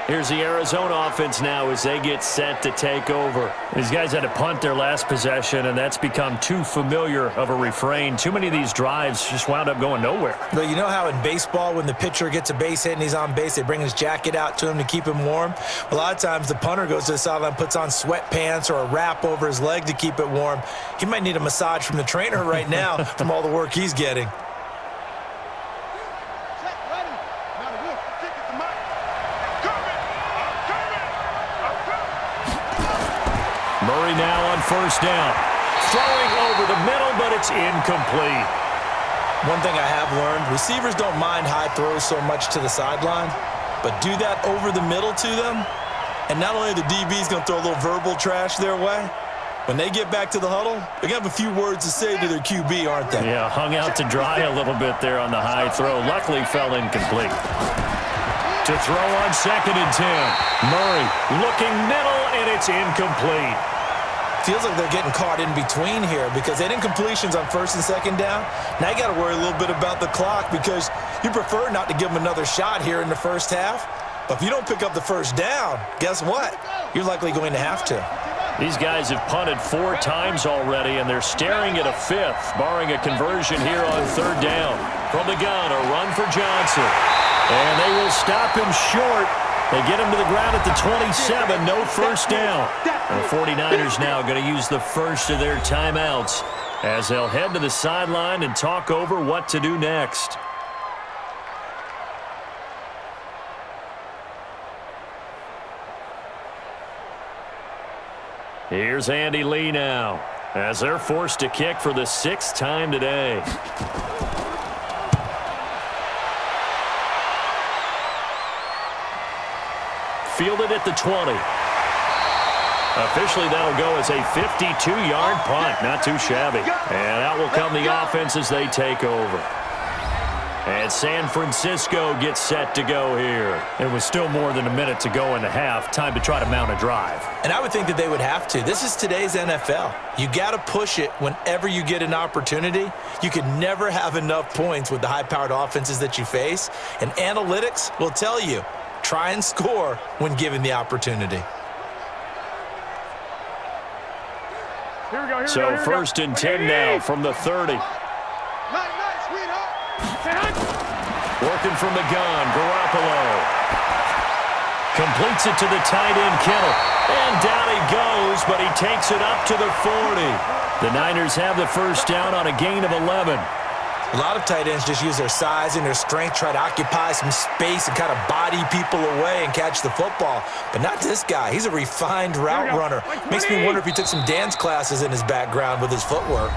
Here's the Arizona offense now as they get set to take over. These guys had to punt their last possession, and that's become too familiar of a refrain. Too many of these drives just wound up going nowhere. But you know how in baseball, when the pitcher gets a base hit and he's on base, they bring his jacket out to him to keep him warm? A lot of times the punter goes to the sideline, puts on sweatpants or a wrap over his leg to keep it warm. He might need a massage from the trainer right now from all the work he's getting. Murray now on 1st down. Throwing over the middle, but it's incomplete. One thing I have learned, receivers don't mind high throws so much to the sideline, but do that over the middle to them, and not only are the DBs going to throw a little verbal trash their way, when they get back to the huddle, they're going to have a few words to say to their QB, aren't they? Yeah, hung out to dry a little bit there on the high throw. Luckily fell incomplete. To throw on 2nd and 10. Murray looking middle, and it's incomplete. Feels like they're getting caught in between here because they didn't completions on 1st and 2nd down. Now you got to worry a little bit about the clock because you prefer not to give them another shot here in the first half. But if you don't pick up the 1st down, guess what? You're likely going to have to. These guys have punted 4 times already, and they're staring at a 5th, barring a conversion here on 3rd down. From the gun, a run for Johnson. And they will stop him short. They get him to the ground at the 27, no 1st down. And the 49ers now going to use the first of their timeouts as they'll head to the sideline and talk over what to do next. Here's Andy Lee now as they're forced to kick for the 6th time today. Fielded at the 20. Officially, that'll go as a 52-yard punt. Not too shabby. And out will come the offense as they take over. And San Francisco gets set to go here. It was still more than a minute to go in the half. Time to try to mount a drive. And I would think that they would have to. This is today's NFL. You got to push it whenever you get an opportunity. You can never have enough points with the high-powered offenses that you face. And analytics will tell you, try and score when given the opportunity. So 1st and 10 now from the 30. Working from the gun, Garoppolo. Completes it to the tight end, Kittle. And down he goes, but he takes it up to the 40. The Niners have the 1st down on a gain of 11. A lot of tight ends just use their size and their strength, try to occupy some space and kind of body people away and catch the football. But not this guy. He's a refined route runner. Makes me wonder if he took some dance classes in his background with his footwork.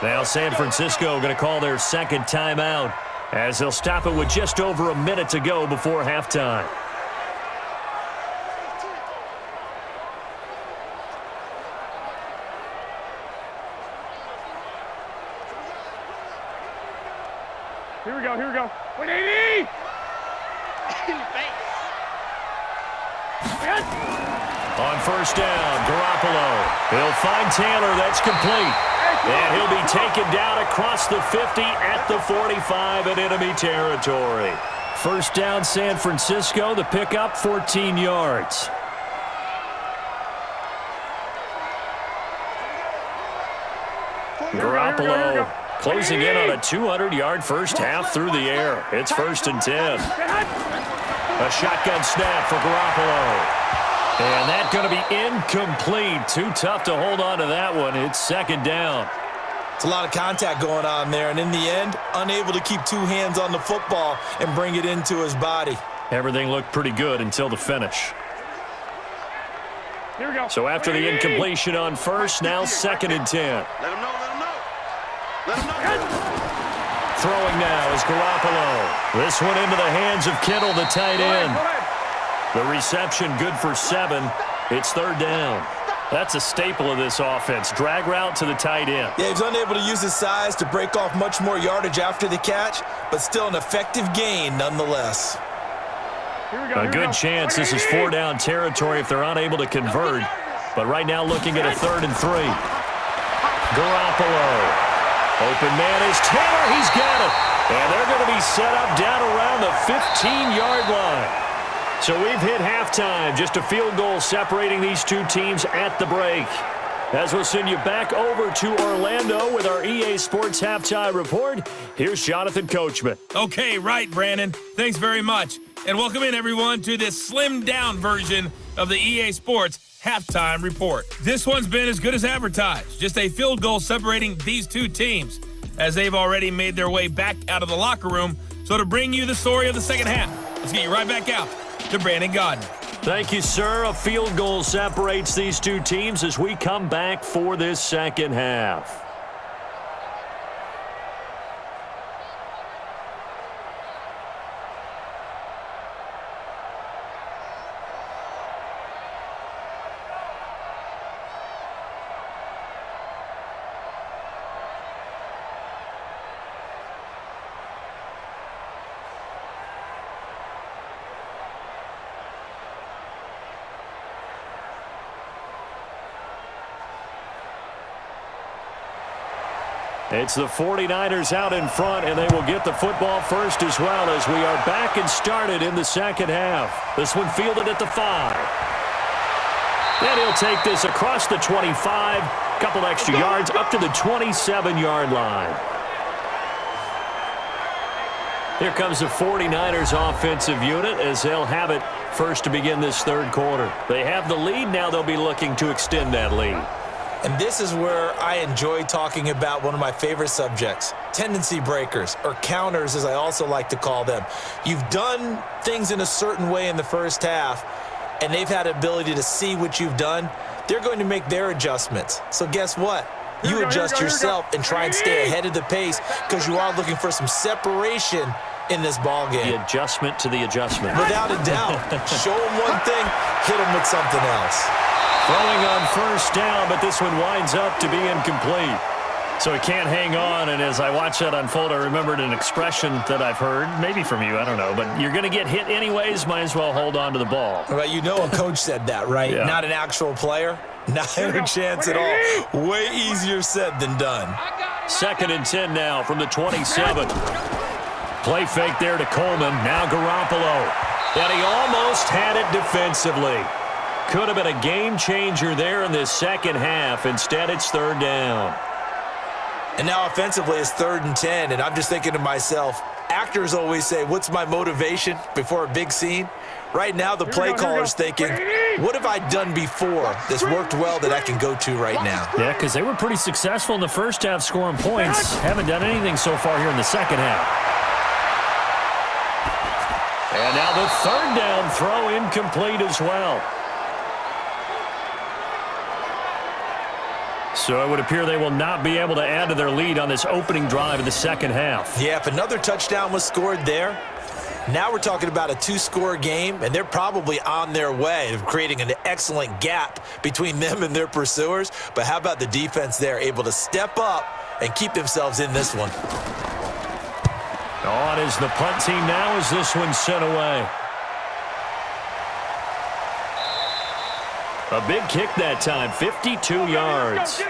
Now San Francisco going to call their 2nd timeout as they'll stop it with just over a minute to go before halftime. Here we go. 180! On 1st down, Garoppolo. He'll find Taylor. That's complete. And he'll be taken down across the 50 at the 45 in enemy territory. 1st down, San Francisco. The pickup, 14 yards. Garoppolo Closing in on a 200-yard first half through the air. It's 1st and 10. A shotgun snap for Garoppolo. And that's going to be incomplete. Too tough to hold on to that one. It's 2nd down. It's a lot of contact going on there, and in the end, unable to keep 2 hands on the football and bring it into his body. Everything looked pretty good until the finish. Here we go. So after the incompletion on first, now 2nd and 10. Let him know, let him know. Let him know. Throwing now is Garoppolo. This one into the hands of Kittle, the tight end. The reception good for 7. It's 3rd down. That's a staple of this offense. Drag route to the tight end. Yeah, he's unable to use his size to break off much more yardage after the catch, but still an effective gain nonetheless. A good chance this is 4-down territory if they're unable to convert. But right now looking at a 3rd and 3. Garoppolo. Open man is Taylor. He's got it. And they're going to be set up down around the 15-yard line. So we've hit halftime. Just a field goal separating these two teams at the break. As we'll send you back over to Orlando with our EA Sports Halftime Report, here's Jonathan Coachman. Okay, right, Brandon. Thanks very much. And welcome in, everyone, to this slimmed-down version of the EA Sports Halftime Report. This one's been as good as advertised. Just a field goal separating these two teams, as they've already made their way back out of the locker room. So to bring you the story of the second half, let's get you right back out to Brandon Gaudin. Thank you, sir. A field goal separates these two teams as we come back for this second half. It's the 49ers out in front, and they will get the football first as well as we are back and started in the second half. This one fielded at the 5. And he'll take this across the 25, couple extra yards up to the 27-yard line. Here comes the 49ers offensive unit as they'll have it first to begin this third quarter. They have the lead. Now they'll be looking to extend that lead. And this is where I enjoy talking about one of my favorite subjects, tendency breakers, or counters as I also like to call them. You've done things in a certain way in the first half, and they've had the ability to see what you've done. They're going to make their adjustments. So guess what? You adjust yourself and try and stay ahead of the pace because you are looking for some separation in this ball game. The adjustment to the adjustment. Without a doubt. Show them one thing, hit them with something else. Throwing on first down, but this one winds up to be incomplete. So he can't hang on, and as I watch that unfold, I remembered an expression that I've heard, maybe from you, I don't know, but you're going to get hit anyways, might as well hold on to the ball. Well, you know a coach said that, right? Yeah. Not an actual player. Not a chance at all. Way easier said than done. 2nd and 10 now from the 27. Play fake there to Coleman. Now Garoppolo. And he almost had it defensively. Could have been a game changer there in this second half. Instead, it's 3rd down. And now offensively, it's 3rd and 10. And I'm just thinking to myself, actors always say, what's my motivation before a big scene? Right now, the play caller's thinking, what have I done before that's worked well that I can go to right now? Yeah, because they were pretty successful in the first half scoring points. Haven't done anything so far here in the second half. And now the 3rd down throw incomplete as well. So it would appear they will not be able to add to their lead on this opening drive of the second half. Yeah, if another touchdown was scored there, now we're talking about a 2-score game, and they're probably on their way of creating an excellent gap between them and their pursuers. But how about the defense there, able to step up and keep themselves in this one? On is the punt team now as this one's sent away. A big kick that time, 52 yards.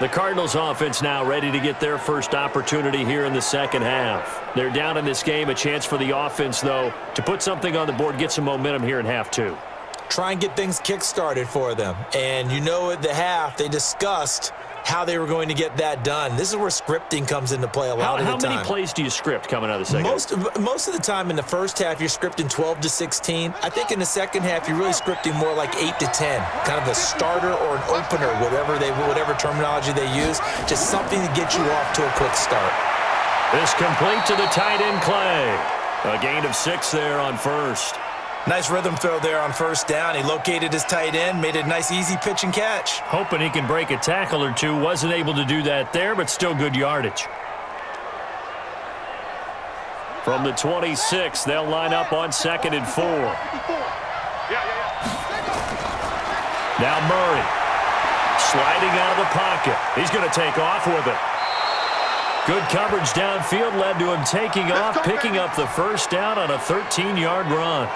The Cardinals offense now ready to get their first opportunity here in the second half. They're down in this game. A chance for the offense, though, to put something on the board, get some momentum here in half 2. Try and get things kick-started for them. And you know at the half, they discussed how they were going to get that done. This is where scripting comes into play a lot of the time. How many plays do you script coming out of the second? Most of the time in the first half, you're scripting 12 to 16. I think in the second half, you're really scripting more like 8 to 10, kind of a starter or an opener, whatever terminology they use, just something to get you off to a quick start. This complete to the tight end, Clay. A gain of 6 there on first. Nice rhythm throw there on first down. He located his tight end, made it a nice easy pitch and catch. Hoping he can break a tackle or two. Wasn't able to do that there, but still good yardage. From the 26, they'll line up on 2nd and 4. Now Murray. Sliding out of the pocket. He's going to take off with it. Good coverage downfield led to him taking off, picking up the first down on a 13-yard run.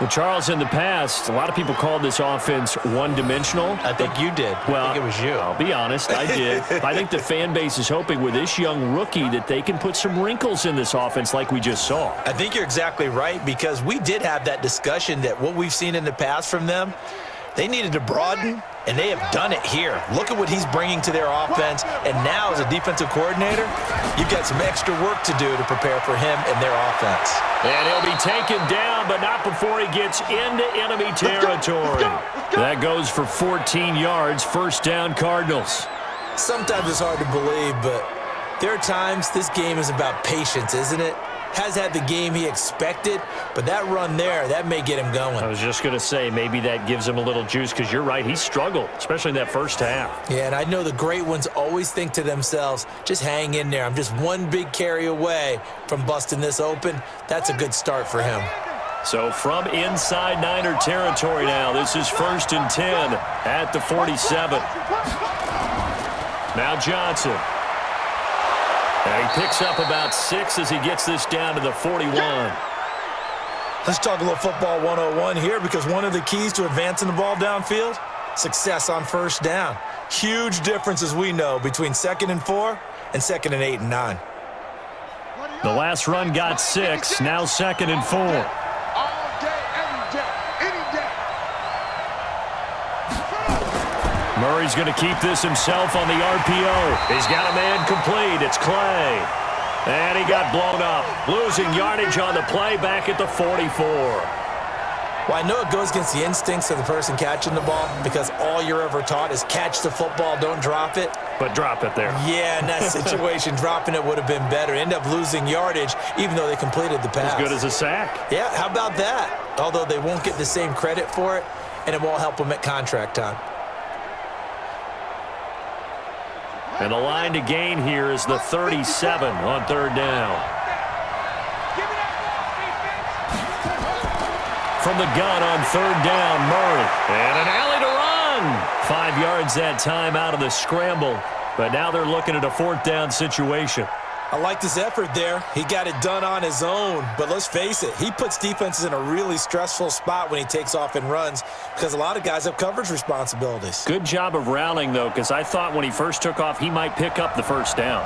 Well, Charles, in the past, a lot of people called this offense one-dimensional. I think you did. Well, I think it was you. I'll be honest, I did. I think the fan base is hoping with this young rookie that they can put some wrinkles in this offense like we just saw. I think you're exactly right, because we did have that discussion that what we've seen in the past from them, they needed to broaden, and they have done it here. Look at what he's bringing to their offense, and now as a defensive coordinator, you've got some extra work to do to prepare for him and their offense. And he'll be taken down, but not before he gets into enemy territory. That goes for 14 yards, first down Cardinals. Sometimes it's hard to believe, but there are times this game is about patience, isn't it? Has had the game he expected, but that run there, that may get him going. I was just going to say, maybe that gives him a little juice, because you're right, he struggled, especially in that first half. Yeah, and I know the great ones always think to themselves, just hang in there. I'm just one big carry away from busting this open. That's a good start for him. So from inside Niner territory now, this is 1st and 10 at the 47. Now Johnson. And he picks up about 6 as he gets this down to the 41. Let's talk a little football 101 here, because one of the keys to advancing the ball downfield, success on first down. Huge difference, as we know, between 2nd and 4 and 2nd and 8 and 9. The last run got 6, now 2nd and 4. All day, every day, any day. Murray's going to keep this himself on the RPO. He's got a man complete. It's Clay. And he got blown up. Losing yardage on the play back at the 44. Well, I know it goes against the instincts of the person catching the ball, because all you're ever taught is catch the football, don't drop it. But drop it there. Yeah, in that situation, dropping it would have been better. End up losing yardage, even though they completed the pass. As good as a sack. Yeah, how about that? Although they won't get the same credit for it, and it won't help them at contract time. And the line to gain here is the 37 on 3rd down. From the gun on 3rd down, Murray. And an alley to run. 5 yards that time out of the scramble. But now they're looking at a 4th down situation. I like this effort there. He got it done on his own. But let's face it, he puts defenses in a really stressful spot when he takes off and runs, because a lot of guys have coverage responsibilities. Good job of rallying, though, because I thought when he first took off, he might pick up the first down.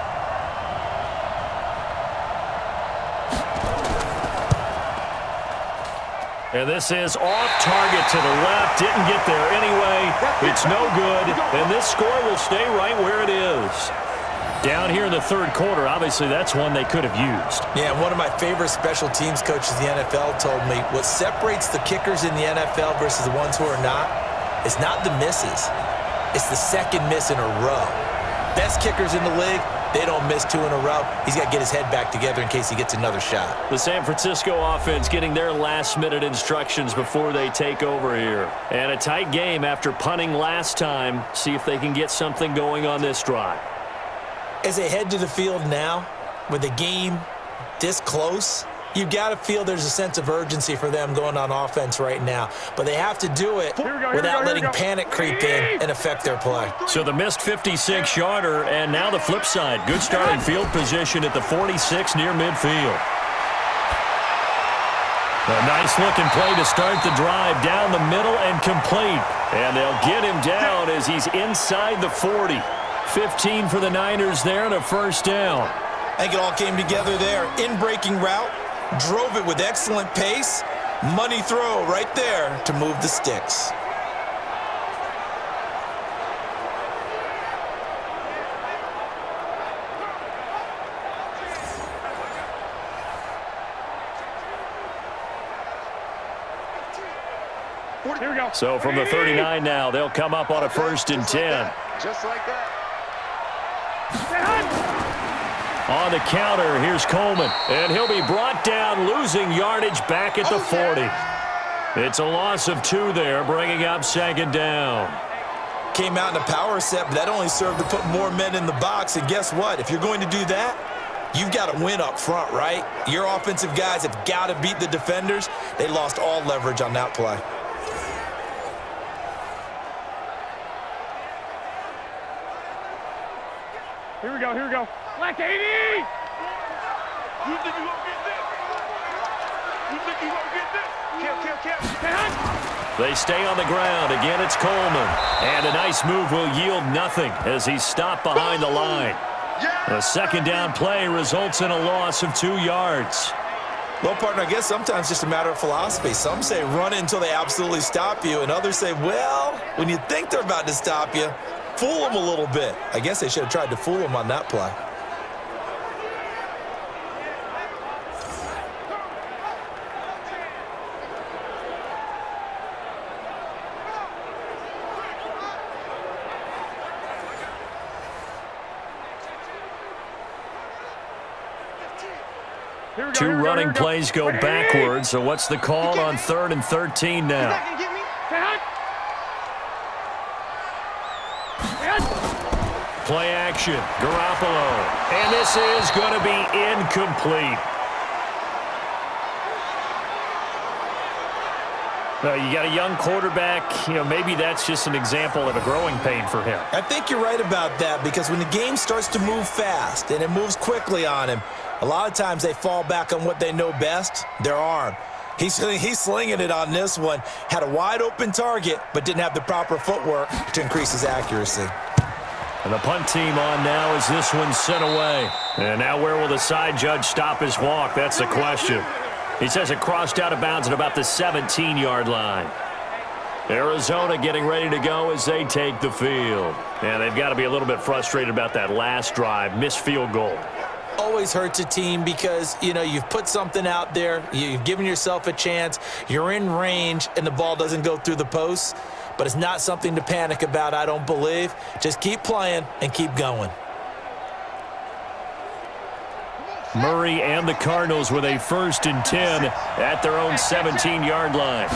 And this is off target to the left. Didn't get there anyway. It's no good. And this score will stay right where it is. Down here in the 3rd quarter, obviously that's one they could have used. Yeah, one of my favorite special teams coaches in the NFL told me what separates the kickers in the NFL versus the ones who are not is not the misses. It's the second miss in a row. Best kickers in the league, they don't miss 2 in a row. He's got to get his head back together in case he gets another shot. The San Francisco offense getting their last-minute instructions before they take over here. And a tight game after punting last time. See if they can get something going on this drive. As they head to the field now, with the game this close, you've got to feel there's a sense of urgency for them going on offense right now. But they have to do it without letting panic creep in and affect their play. So the missed 56-yarder, and now the flip side. Good starting field position at the 46 near midfield. A nice-looking play to start the drive down the middle and complete. And they'll get him down as he's inside the 40. 15 for the Niners there and a first down. I think it all came together there. In-breaking route, drove it with excellent pace. Money throw right there to move the sticks. Here we go. So from the 39 now, they'll come up on a 1st and 10. Just like that. On the counter, here's Coleman. And he'll be brought down, losing yardage back at the 40. It's a loss of 2 there, bringing up 2nd down. Came out in a power set, but that only served to put more men in the box. And guess what? If you're going to do that, you've got to win up front, right? Your offensive guys have got to beat the defenders. They lost all leverage on that play. Here we go, here we go. Black 80! You think you gonna get this? You think you gonna get this? They stay on the ground. Again, it's Coleman. And a nice move will yield nothing as he's stopped behind the line. A 2nd down play results in a loss of 2 yards. Well, partner, I guess sometimes it's just a matter of philosophy. Some say run it until they absolutely stop you, and others say, well, when you think they're about to stop you, fool them a little bit. I guess they should have tried to fool them on that play. Two running plays go backwards, so what's the call on 3rd and 13 now? Play action, Garoppolo. And this is going to be incomplete. You got a young quarterback, maybe that's just an example of a growing pain for him. I think you're right about that, because when the game starts to move fast and it moves quickly on him, a lot of times they fall back on what they know best, their arm. He's slinging it on this one. Had a wide-open target, but didn't have the proper footwork to increase his accuracy. And the punt team on now as this one's sent away. And now where will the side judge stop his walk? That's the question. He says it crossed out of bounds at about the 17-yard line. Arizona getting ready to go as they take the field. And they've got to be a little bit frustrated about that last drive, missed field goal. Always hurts a team because, you've put something out there, you've given yourself a chance, you're in range, and the ball doesn't go through the posts. But it's not something to panic about, I don't believe. Just keep playing and keep going. Murray and the Cardinals with a 1st and 10 at their own 17-yard line.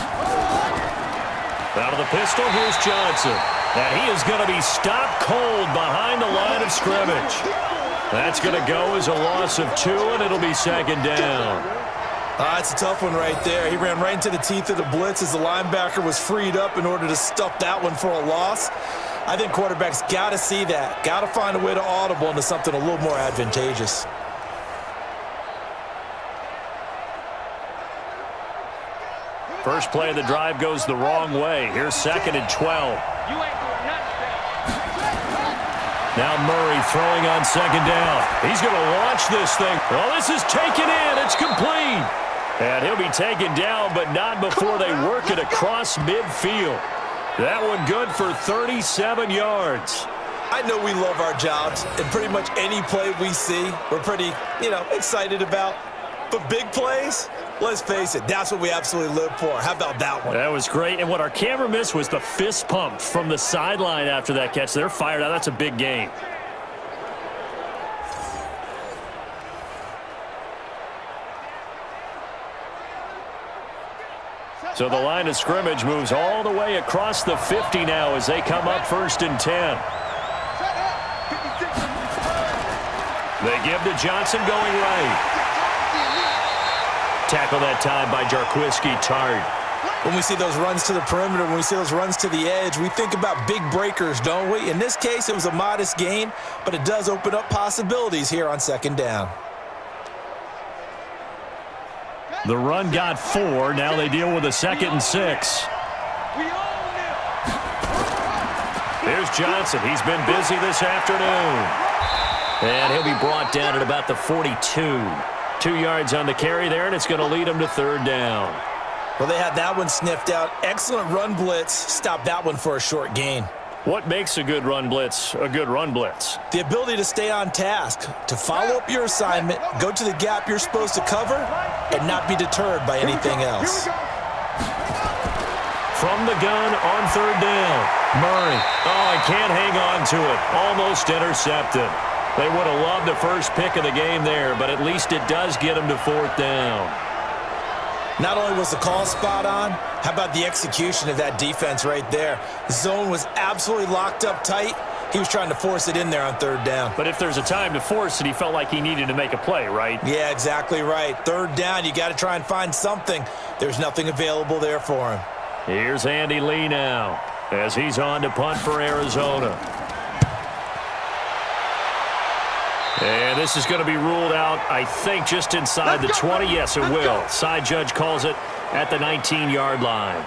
Out of the pistol, here's Johnson. And he is going to be stopped cold behind the line of scrimmage. That's going to go as a loss of 2, and it'll be 2nd down. That's a tough one right there. He ran right into the teeth of the blitz as the linebacker was freed up in order to stuff that one for a loss. I think quarterbacks got to see that. Got to find a way to audible into something a little more advantageous. First play of the drive goes the wrong way. Here's 2nd and 12. Now Murray throwing on 2nd down. He's going to launch this thing. Well, this is taken in. It's complete. And he'll be taken down, but not before they work it across midfield. That one good for 37 yards. I know we love our jobs, and pretty much any play we see, we're pretty, excited about. But big plays, let's face it, that's what we absolutely live for. How about that one? That was great. And what our camera missed was the fist pump from the sideline after that catch. They're fired out. That's a big game. So the line of scrimmage moves all the way across the 50 now as they come up 1st and 10. They give to Johnson going right. Tackle that time by Jarquiski Tart. When we see those runs to the perimeter, when we see those runs to the edge, we think about big breakers, don't we? In this case, it was a modest gain, but it does open up possibilities here on 2nd down. The run got 4. Now they deal with a 2nd and 6. Here's Johnson. He's been busy this afternoon. And he'll be brought down at about the 42. 2 yards on the carry there, and it's going to lead them to 3rd down. Well, they had that one sniffed out. Excellent run blitz. Stopped that one for a short gain. What makes a good run blitz a good run blitz? The ability to stay on task, to follow up your assignment, go to the gap you're supposed to cover, and not be deterred by anything else. From the gun on third down. Murray. Oh, he can't hang on to it. Almost intercepted. They would have loved the first pick of the game there, but at least it does get them to fourth down. Not only was the call spot on, how about the execution of that defense right there? Zone was absolutely locked up tight. He was trying to force it in there on third down. But if there's a time to force it, he felt like he needed to make a play, right? Yeah, exactly right. Third down, you got to try and find something. There's nothing available there for him. Here's Andy Lee now as he's on to punt for Arizona. And this is going to be ruled out, I think, just inside the 20. Yes, it will. Side judge calls it at the 19-yard line.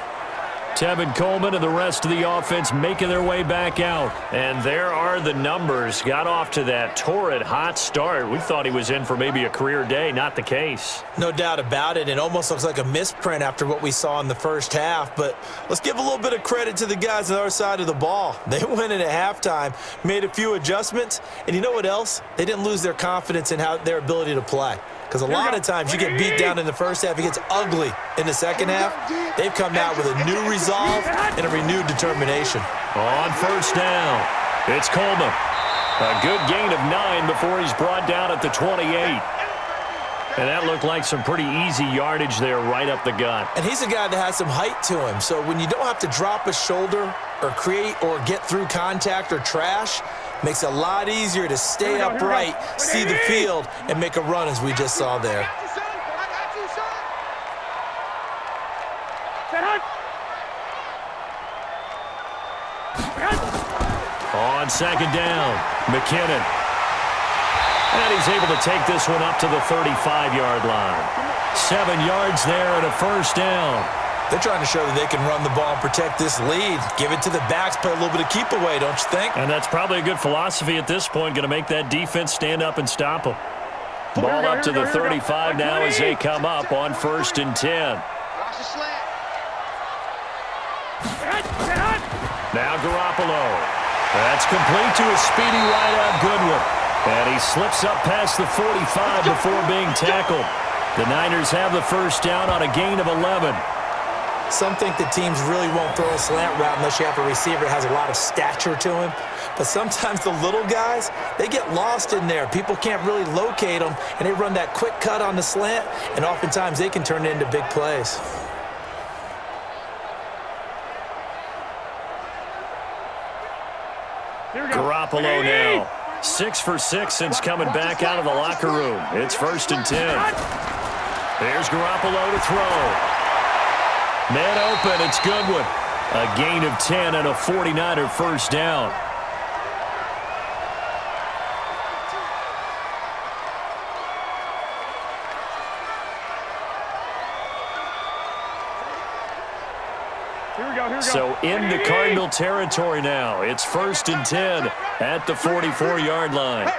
Tevin Coleman and the rest of the offense making their way back out. And there are the numbers. Got off to that torrid hot start. We thought he was in for maybe a career day. Not the case. No doubt about it. It almost looks like a misprint after what we saw in the first half. But let's give a little bit of credit to the guys on the other side of the ball. They went in at halftime, made a few adjustments. And you know what else? They didn't lose their confidence in their ability to play. Because a lot of times you get beat down in the first half, it gets ugly in the second half. They've come out with a new resolve and a renewed determination. On first down, it's Coleman. A good gain of 9 before he's brought down at the 28. And that looked like some pretty easy yardage there right up the gut. And he's a guy that has some height to him. So when you don't have to drop a shoulder or create or get through contact or trash, makes it a lot easier to stay upright, see the field, and make a run as we just saw there. On second down, McKinnon. And he's able to take this one up to the 35-yard line. 7 yards there and a first down. They're trying to show that they can run the ball and protect this lead. Give it to the backs, play a little bit of keep away, don't you think? And that's probably a good philosophy at this point, going to make that defense stand up and stop them. Ball up to the 35 now as they come up on 1st and 10. Watch the slant. Now Garoppolo. That's complete to a speedy wideout Goodwin. And he slips up past the 45 before being tackled. The Niners have the first down on a gain of 11. Some think that teams really won't throw a slant route unless you have a receiver that has a lot of stature to him. But sometimes the little guys, they get lost in there. People can't really locate them, and they run that quick cut on the slant, and oftentimes they can turn it into big plays. Garoppolo now. 6 for 6 since coming back out of the locker room. It's 1st and 10. There's Garoppolo to throw. Man open, it's Goodwin. A gain of 10 and a 49er first down. So into Cardinal territory now. It's 1st and 10 at the 44-yard line.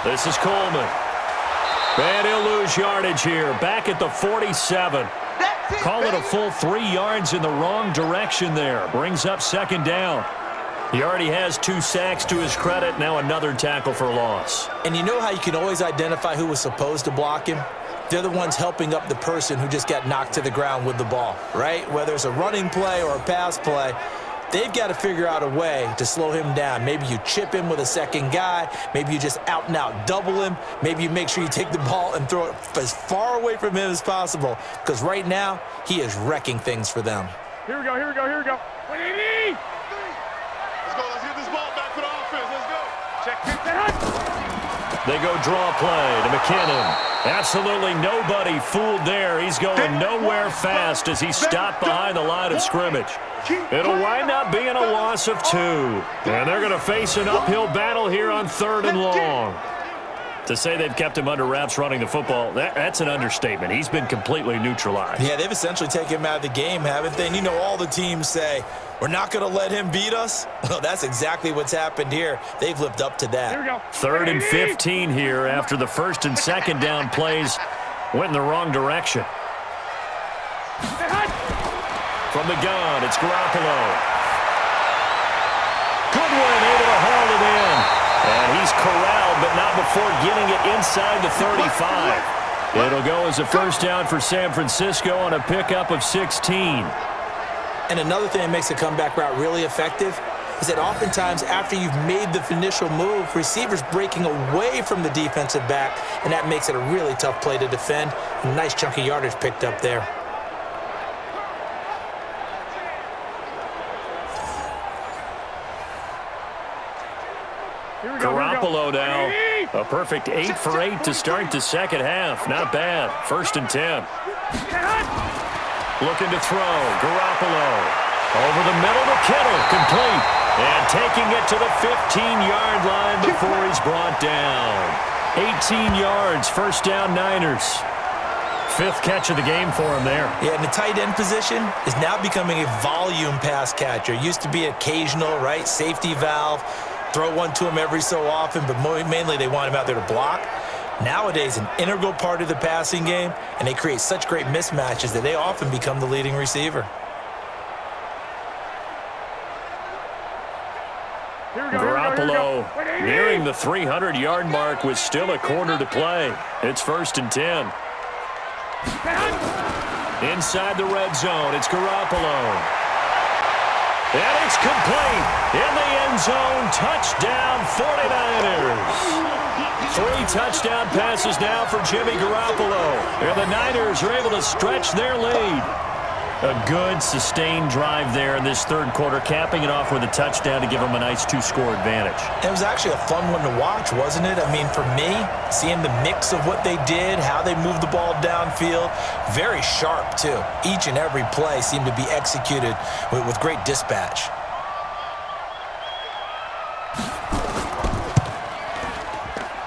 This is Coleman. And he'll lose yardage here. Back at the 47. Call it a full 3 yards in the wrong direction there. Brings up 2nd down. He already has 2 sacks to his credit. Now another tackle for loss. And you know how you can always identify who was supposed to block him? They're the ones helping up the person who just got knocked to the ground with the ball, right? Whether it's a running play or a pass play, they've got to figure out a way to slow him down. Maybe you chip him with a second guy. Maybe you just out and out double him. Maybe you make sure you take the ball and throw it as far away from him as possible. Because right now, he is wrecking things for them. Here we go. 180! Let's get this ball back for the offense. Let's go. Check. They go draw play to McKinnon. Absolutely nobody fooled there. He's going nowhere fast as he's stopped behind the line of scrimmage. It'll wind up being a loss of 2. And they're going to face an uphill battle here on 3rd and long. To say they've kept him under wraps running the football, that's an understatement. He's been completely neutralized. Yeah, they've essentially taken him out of the game, haven't they? And you know all the teams say, we're not going to let him beat us. Well, that's exactly what's happened here. They've lived up to that. Here we go. 3rd and 15 here after the 1st and 2nd down plays went in the wrong direction. From the gun, it's Garoppolo. Goodwin able to haul it in. And he's corralled, but not before getting it inside the 35. It'll go as a first down for San Francisco on a pickup of 16. And another thing that makes a comeback route really effective is that oftentimes after you've made the initial move, receivers breaking away from the defensive back, and that makes it a really tough play to defend. A nice chunk of yardage picked up there. Garoppolo now. A perfect 8 for 8 to start the second half. Not bad. 1st and 10. Looking to throw. Garoppolo. Over the middle to Kittle. Complete. And taking it to the 15-yard line before he's brought down. 18 yards. First down, Niners. 5th catch of the game for him there. Yeah, and the tight end position is now becoming a volume pass catcher. Used to be occasional, right? Safety valve. Throw one to him every so often, but mainly they want him out there to block. Nowadays, an integral part of the passing game, and they create such great mismatches that they often become the leading receiver. Garoppolo nearing the 300-yard mark with still a quarter to play. It's 1st and 10. Inside the red zone, it's Garoppolo. And it's complete. In the end zone, touchdown 49ers. 3 touchdown passes now for Jimmy Garoppolo. And the Niners are able to stretch their lead. A good, sustained drive there in this 3rd quarter, capping it off with a touchdown to give them a nice 2-score advantage. It was actually a fun one to watch, wasn't it? I mean, for me, seeing the mix of what they did, how they moved the ball downfield, very sharp, too. Each and every play seemed to be executed with great dispatch.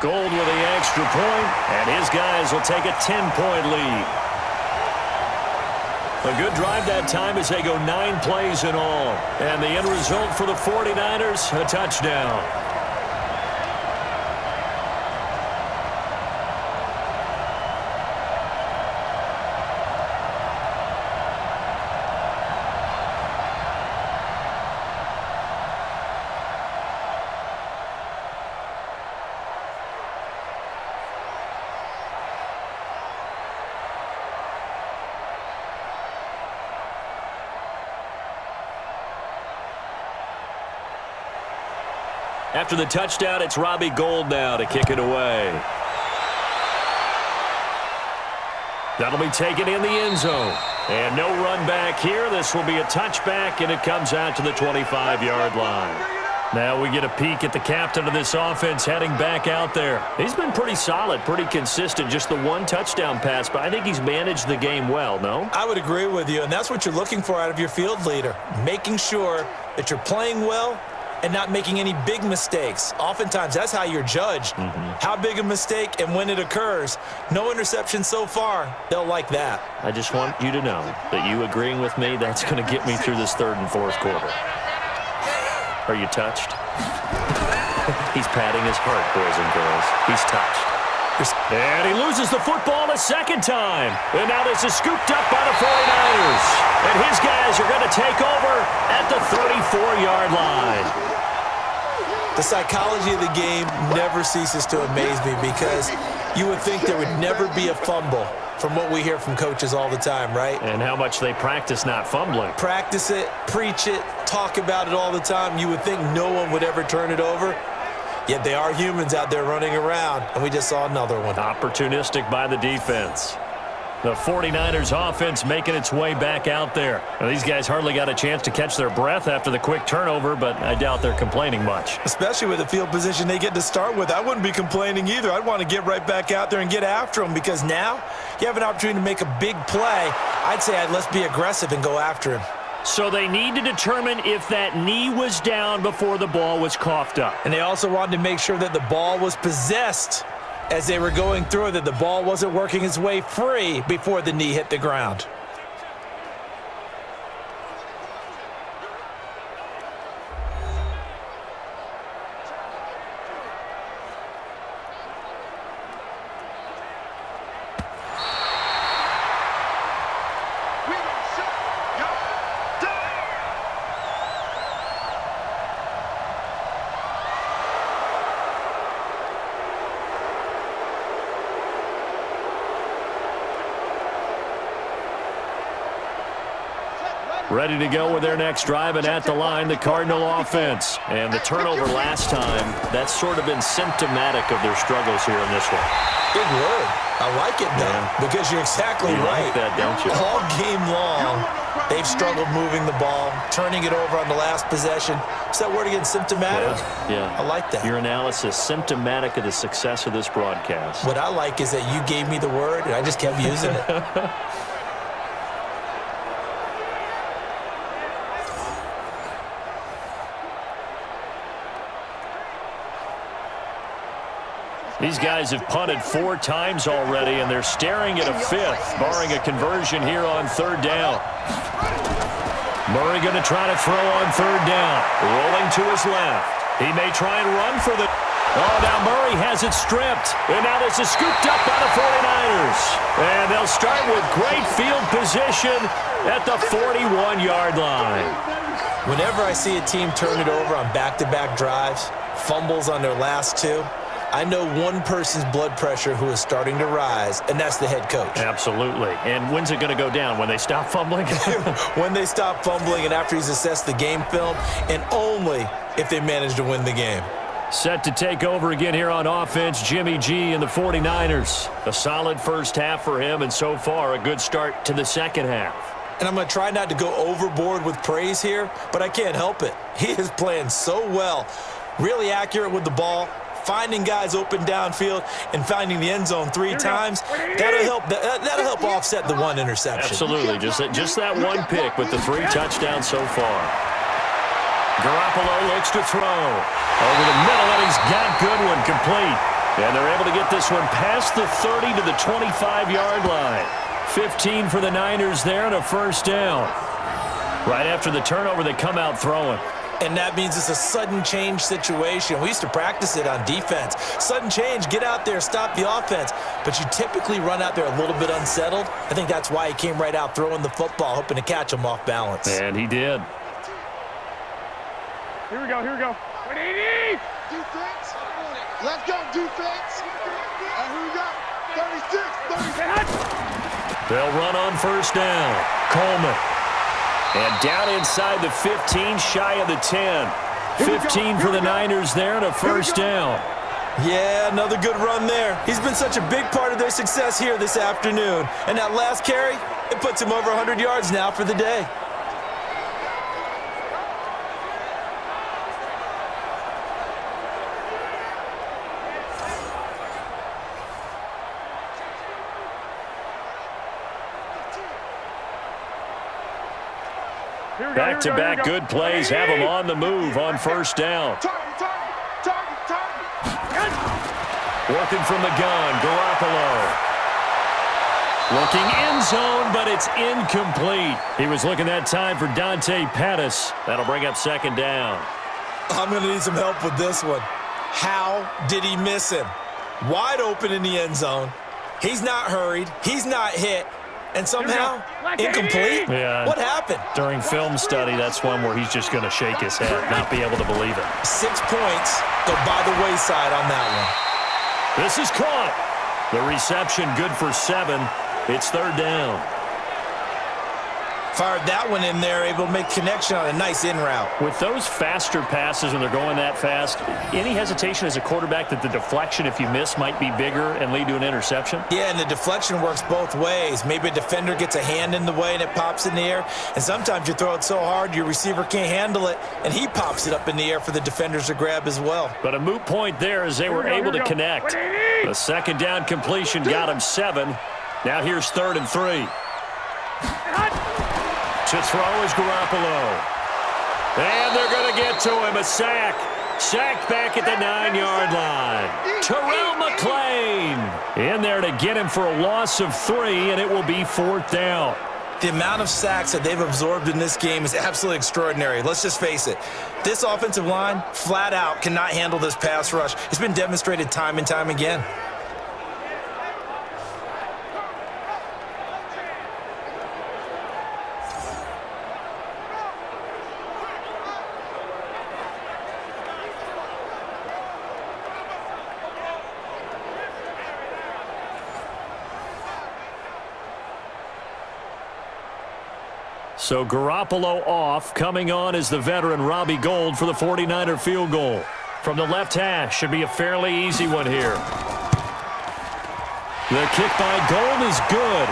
Gold with the extra point, and his guys will take a 10-point lead. A good drive that time as they go 9 plays in all. And the end result for the 49ers, a touchdown. After the touchdown, it's Robbie Gould now to kick it away. That'll be taken in the end zone. And no run back here. This will be a touchback, and it comes out to the 25-yard line. Now we get a peek at the captain of this offense heading back out there. He's been pretty solid, pretty consistent, just the 1 touchdown pass, but I think he's managed the game well, no? I would agree with you, and that's what you're looking for out of your field leader, making sure that you're playing well and not making any big mistakes. Oftentimes, that's how you're judged. How big a mistake and when it occurs. No interception so far. They'll like that. I just want you to know that you agreeing with me, that's going to get me through this 3rd and 4th quarter. Are you touched? He's patting his heart, boys and girls. He's touched. And he loses the football a 2nd time. And now this is scooped up by the 49ers. And his guys are going to take over at the 34-yard line. The psychology of the game never ceases to amaze me because you would think there would never be a fumble from what we hear from coaches all the time, right? And how much they practice not fumbling. Practice it, preach it, talk about it all the time. You would think no one would ever turn it over. Yet they are humans out there running around, and we just saw another one. Opportunistic by the defense. The 49ers offense making its way back out there. Now, these guys hardly got a chance to catch their breath after the quick turnover, but I doubt they're complaining much. Especially with the field position they get to start with. I wouldn't be complaining either. I'd want to get right back out there and get after them because now you have an opportunity to make a big play. I'd say let's be aggressive and go after him. So they need to determine if that knee was down before the ball was coughed up. And they also wanted to make sure that the ball was possessed as they were going through, that the ball wasn't working its way free before the knee hit the ground. Ready to go with their next drive, and at the line, the Cardinal offense. And the turnover last time, that's sort of been symptomatic of their struggles here in this one. Big word. I like it, though, because you're exactly right. Like that, don't you? All game long, they've struggled moving the ball, turning it over on the last possession. Is that word again, symptomatic? Yeah. I like that. Your analysis, symptomatic of the success of this broadcast. What I like is that you gave me the word, and I just kept using it. These guys have punted 4 times already, and they're staring at a 5th, barring a conversion here on 3rd down. Murray going to try to throw on 3rd down. Rolling to his left. He may try and run for the... Oh, now Murray has it stripped. And now this is scooped up by the 49ers. And they'll start with great field position at the 41-yard line. Whenever I see a team turn it over on back-to-back drives, fumbles on their last 2, I know one person's blood pressure who is starting to rise, and that's the head coach. Absolutely. And when's it going to go down? When they stop fumbling? When they stop fumbling and after he's assessed the game film, and only if they manage to win the game. Set to take over again here on offense, Jimmy G and the 49ers. A solid first half for him, and so far a good start to the second half. And I'm going to try not to go overboard with praise here, but I can't help it. He is playing so well, really accurate with the ball, finding guys open downfield and finding the end zone 3 times. That'll help offset the 1 interception. Absolutely. Just that 1 pick with the 3 touchdowns so far. Garoppolo looks to throw. Over the middle, and he's got Goodwin complete. And they're able to get this one past the 30 to the 25-yard line. 15 for the Niners there and a first down. Right after the turnover, they come out throwing. And that means it's a sudden change situation. We used to practice it on defense. Sudden change, get out there, stop the offense. But you typically run out there a little bit unsettled. I think that's why he came right out throwing the football, hoping to catch him off balance. And he did. Here we go, here we go. 180! Defense. Let's go, defense. And here we go. 36, 36. They'll run on first down. Coleman. And down inside the 15, shy of the 10. 15 for the Niners there and a first down. Yeah, another good run there. He's been such a big part of their success here this afternoon. And that last carry, it puts him over 100 yards now for the day. Back-to-back good plays have him on the move on first down. Working from the gun, Garoppolo. Looking end zone, but it's incomplete. He was looking that time for Dante Pettis. That'll bring up second down. I'm going to need some help with this one. How did he miss him? Wide open in the end zone. He's not hurried. He's not hit. And somehow, incomplete? Yeah. What happened? During film study, that's one where he's just going to shake his head, not be able to believe it. 6 points go by the wayside on that one. This is caught. The reception good for 7. It's third down. Fired that one in there, able to make connection on a nice in route. With those faster passes when they're going that fast, any hesitation as a quarterback that the deflection, if you miss, might be bigger and lead to an interception? Yeah, and the deflection works both ways. Maybe a defender gets a hand in the way and it pops in the air. And sometimes you throw it so hard your receiver can't handle it, and he pops it up in the air for the defenders to grab as well. But a moot point there as they were able to connect. The second down completion got him 7. Now here's 3rd and 3. To throw is Garoppolo. And they're going to get to him. A sack. Sacked back at the 9-yard line. Terrell McClain in there to get him for a loss of 3, and it will be 4th down. The amount of sacks that they've absorbed in this game is absolutely extraordinary. Let's just face it. This offensive line, flat out, cannot handle this pass rush. It's been demonstrated time and time again. So Garoppolo off. Coming on is the veteran Robbie Gould for the 49er field goal. From the left hash, should be a fairly easy one here. The kick by Gould is good.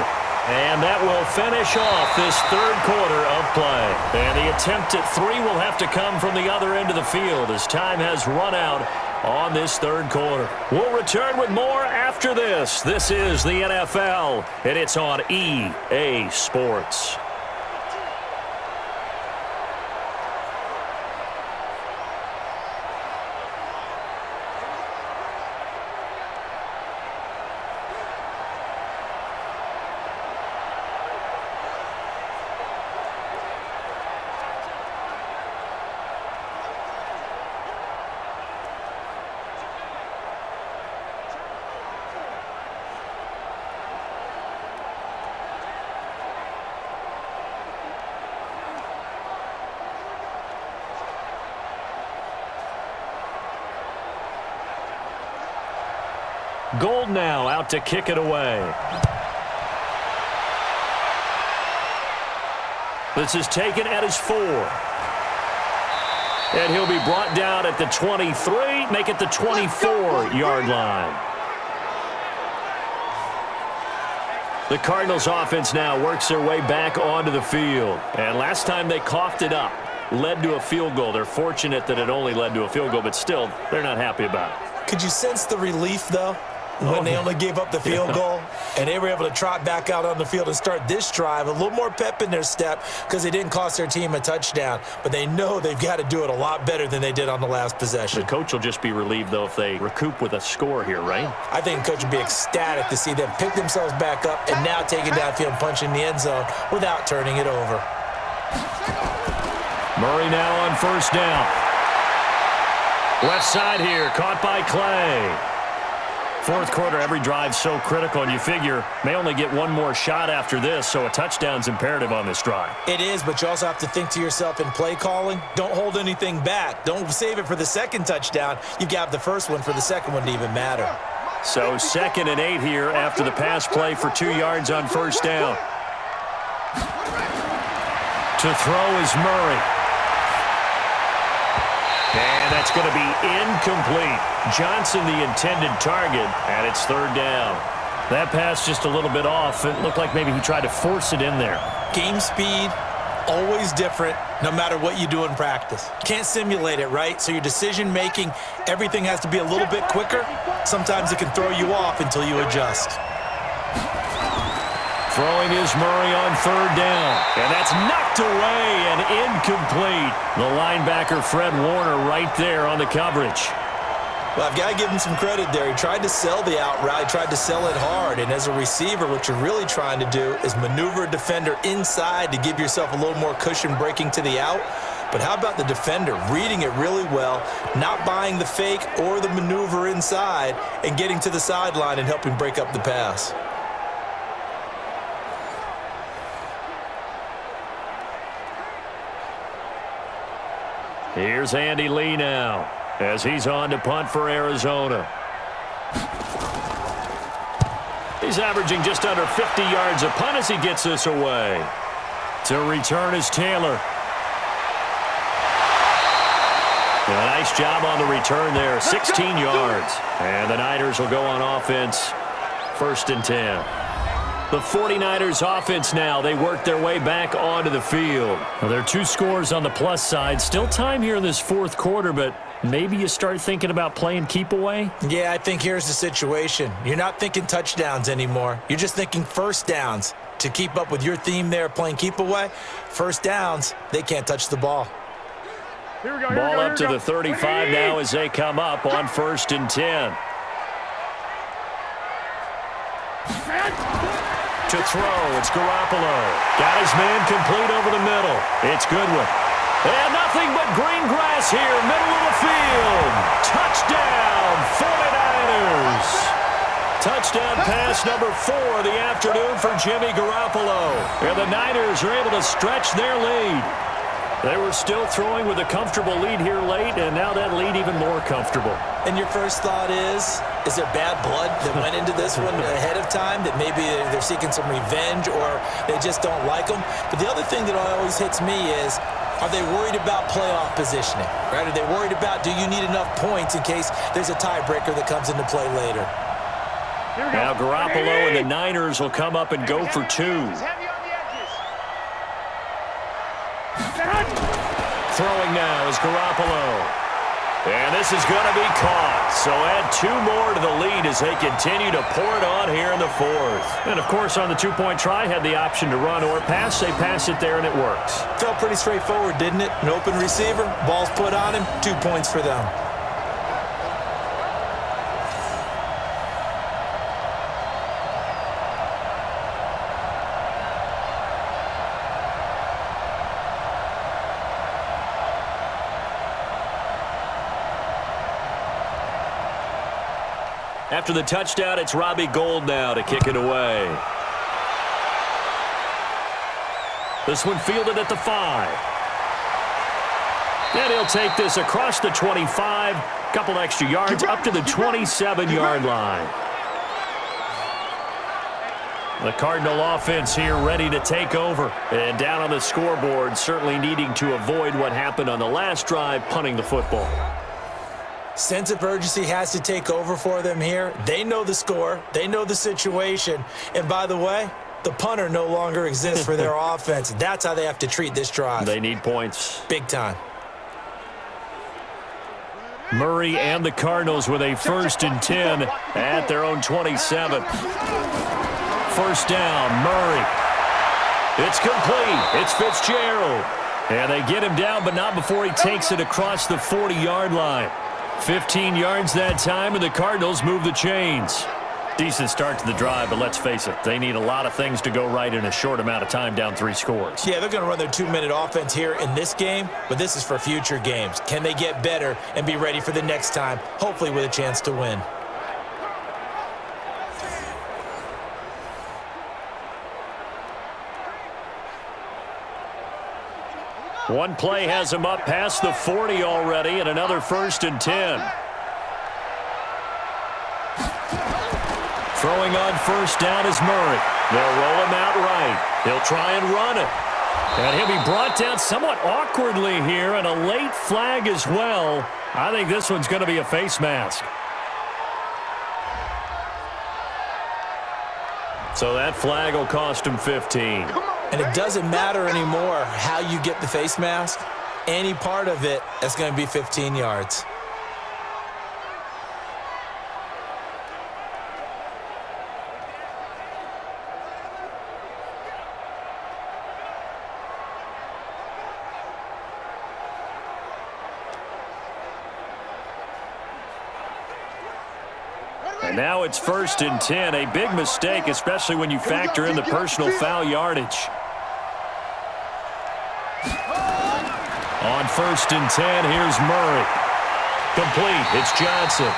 And that will finish off this third quarter of play. And the attempt at three will have to come from the other end of the field as time has run out on this third quarter. We'll return with more after this. This is the NFL, and it's on EA Sports. Gould now out to kick it away. This is taken at his 4. And he'll be brought down at the 23, make it the 24-yard line. The Cardinals offense now works their way back onto the field. And last time they coughed it up, led to a field goal. They're fortunate that it only led to a field goal, but still, they're not happy about it. Could you sense the relief, though, when they only gave up the field goal and they were able to trot back out on the field and start this drive? A little more pep in their step because they didn't cost their team a touchdown, but they know they've got to do it a lot better than they did on the last possession. The coach will just be relieved, though, if they recoup with a score here, right? I think the coach would be ecstatic to see them pick themselves back up and now take it downfield and punch in the end zone without turning it over. Murray now on first down. Left side here, caught by Clay. Fourth quarter, every drive so critical, and you figure may only get one more shot after this, so a touchdown's imperative on this drive. It is, but you also have to think to yourself in play calling, don't hold anything back. Don't save it for the second touchdown. You've got the first one for the second one to even matter. So 2nd and 8 here after the pass play for 2 yards on first down. To throw is Murray. And that's going to be incomplete. Johnson the intended target, and it's third down. That pass just a little bit off. It looked like maybe he tried to force it in there. Game speed, always different, no matter what you do in practice. Can't simulate it, right? So your decision-making, everything has to be a little bit quicker. Sometimes it can throw you off until you adjust. Throwing is Murray on third down. And that's knocked away and incomplete. The linebacker, Fred Warner, right there on the coverage. Well, I've got to give him some credit there. He tried to sell the out route, tried to sell it hard. And as a receiver, what you're really trying to do is maneuver a defender inside to give yourself a little more cushion breaking to the out. But how about the defender reading it really well, not buying the fake or the maneuver inside, and getting to the sideline and helping break up the pass? Here's Andy Lee now as he's on to punt for Arizona. He's averaging just under 50 yards a punt as he gets this away. To return is Taylor. A nice job on the return there, 16 yards. And the Niners will go on offense, 1st and 10. The 49ers offense now, they work their way back onto the field. Well, there are 2 scores on the plus side. Still time here in this fourth quarter, but maybe you start thinking about playing keep away? Yeah, I think here's the situation. You're not thinking touchdowns anymore. You're just thinking first downs. To keep up with your theme there, playing keep away, first downs, they can't touch the ball. Ball up to the 35 now as they come up on 1st and 10. To throw, it's Garoppolo. Got his man complete over the middle. It's Goodwin. And nothing but green grass here, middle of the field. Touchdown, 49ers. Touchdown pass number 4 of the afternoon for Jimmy Garoppolo. And the Niners are able to stretch their lead. They were still throwing with a comfortable lead here late, and now that lead even more comfortable. And your first thought is there bad blood that went into this one ahead of time, that maybe they're seeking some revenge or they just don't like them? But the other thing that always hits me is, are they worried about playoff positioning? Right? Are they worried about, do you need enough points in case there's a tiebreaker that comes into play later? Now Garoppolo and the Niners will come up and go for two. Throwing now is Garoppolo. And this is going to be caught. So add two more to the lead as they continue to pour it on here in the fourth. And, of course, on the two-point try, had the option to run or pass. They pass it there, and it works. Felt pretty straightforward, didn't it? An open receiver, ball's put on him, 2 points for them. After the touchdown, it's Robbie Gould now to kick it away. This one fielded at the 5. And he'll take this across the 25, couple extra yards up to the 27-yard line. The Cardinal offense here ready to take over. And down on the scoreboard, certainly needing to avoid what happened on the last drive, punting the football. Sense of urgency has to take over for them here. They know the score. They know the situation. And by the way, the punter no longer exists for their offense. That's how they have to treat this drive. They need points. Big time. Murray and the Cardinals with a 1st and 10 at their own 27. First down, Murray. It's complete. It's Fitzgerald. And they get him down, but not before he takes it across the 40-yard line. 15 yards that time, and the Cardinals move the chains. Decent start to the drive, but let's face it, they need a lot of things to go right in a short amount of time, down 3 scores. Yeah, they're going to run their 2-minute offense here in this game, but this is for future games. Can they get better and be ready for the next time, hopefully with a chance to win? One play has him up past the 40 already, and another 1st and 10. Throwing on first down is Murray. They'll roll him out right. He'll try and run it. And he'll be brought down somewhat awkwardly here, and a late flag as well. I think this one's going to be a face mask. So that flag will cost him 15. And it doesn't matter anymore how you get the face mask. Any part of it, that's going to be 15 yards. And now it's 1st and 10. A big mistake, especially when you factor in the personal foul yardage. On 1st and 10, here's Murray. Complete. It's Johnson.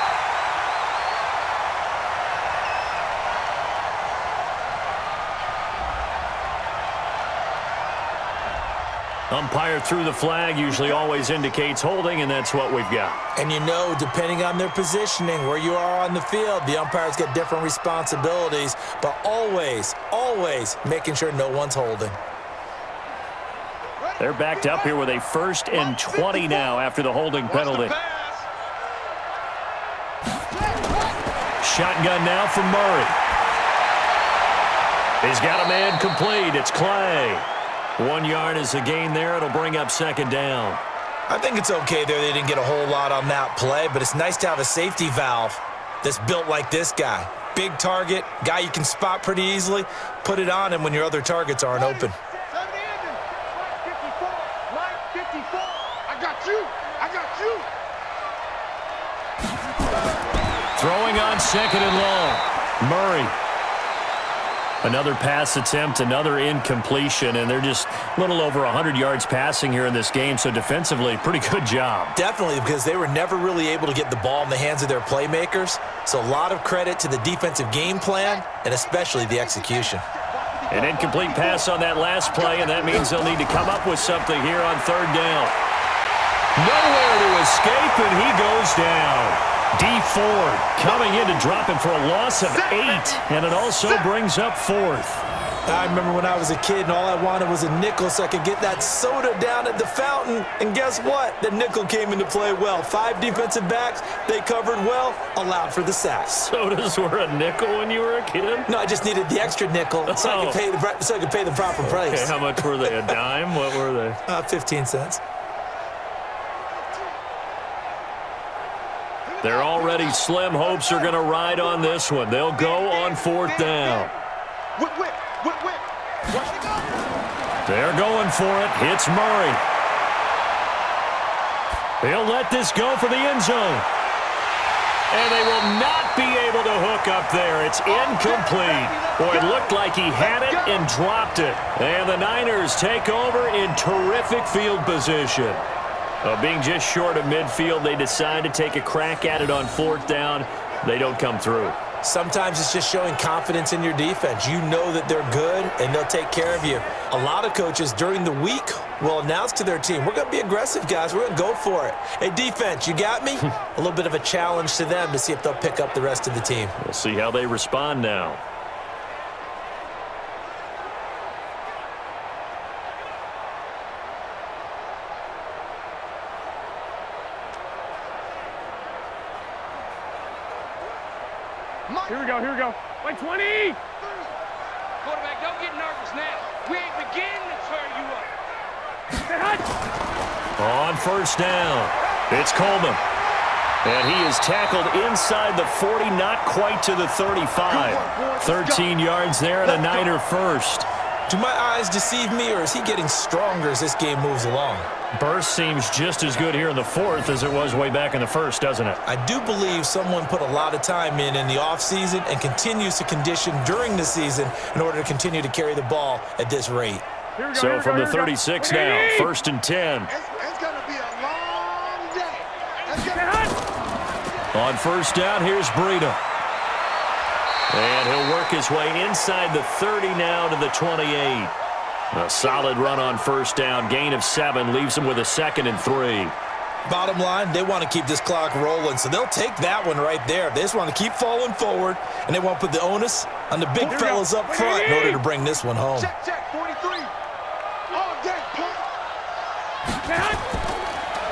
Umpire threw the flag, usually always indicates holding, and that's what we've got. And you know, depending on their positioning, where you are on the field, the umpires get different responsibilities, but always, always making sure no one's holding. They're backed up here with a 1st and 20 now after the holding penalty. Shotgun now for Murray. He's got a man complete. It's Clay. 1 yard is a gain there. It'll bring up 2nd down. I think it's okay there. They didn't get a whole lot on that play, but it's nice to have a safety valve that's built like this guy. Big target, guy you can spot pretty easily. Put it on him when your other targets aren't open. I got you. I got you. Throwing on 2nd and long. Murray. Another pass attempt, another incompletion, and they're just a little over 100 yards passing here in this game, so defensively, pretty good job. Definitely, because they were never really able to get the ball in the hands of their playmakers, so a lot of credit to the defensive game plan and especially the execution. An incomplete pass on that last play, and that means they'll need to come up with something here on third down. Nowhere to escape, and he goes down. D Ford coming in to drop him for a loss of 8, and it also brings up fourth. I remember when I was a kid and all I wanted was a nickel so I could get that soda down at the fountain. And guess what? The nickel came into play well. 5 defensive backs, they covered well, allowed for the sack. Sodas were a nickel when you were a kid? No, I just needed the extra nickel so I could pay the proper price. Okay, how much were they? A dime? What were they? 15 cents. They're already slim hopes are going to ride on this one. They'll go on fourth down. They're going for it. Hits Murray. They'll let this go for the end zone. And they will not be able to hook up there. It's incomplete. Boy, it looked like he had it and dropped it. And the Niners take over in terrific field position. Being just short of midfield, they decide to take a crack at it on fourth down. They don't come through. Sometimes it's just showing confidence in your defense. You know that they're good, and they'll take care of you. A lot of coaches during the week will announce to their team, we're going to be aggressive, guys. We're going to go for it. Hey, defense, you got me? A little bit of a challenge to them to see if they'll pick up the rest of the team. We'll see how they respond now. Here we go. Like 20! Quarterback, don't get nervous now. We ain't beginning to tear you up. On first down, it's Coleman. And he is tackled inside the 40, not quite to the 35. 13 yards there and a Niner first. Do my eyes deceive me, or is he getting stronger as this game moves along? Burst seems just as good here in the fourth as it was way back in the first, doesn't it? I do believe someone put a lot of time in the offseason and continues to condition during the season in order to continue to carry the ball at this rate. So from the 36 now, first and 10. It's going to be a long day. On first down, here's Breida. And he'll work his way inside the 30 now to the 28. A solid run on first down. Gain of 7 leaves him with a 2nd and 3. Bottom line, they want to keep this clock rolling, so they'll take that one right there. They just want to keep falling forward, and they want to put the onus on the big fellas up front in order to bring this one home. Check, 43. All day, punt.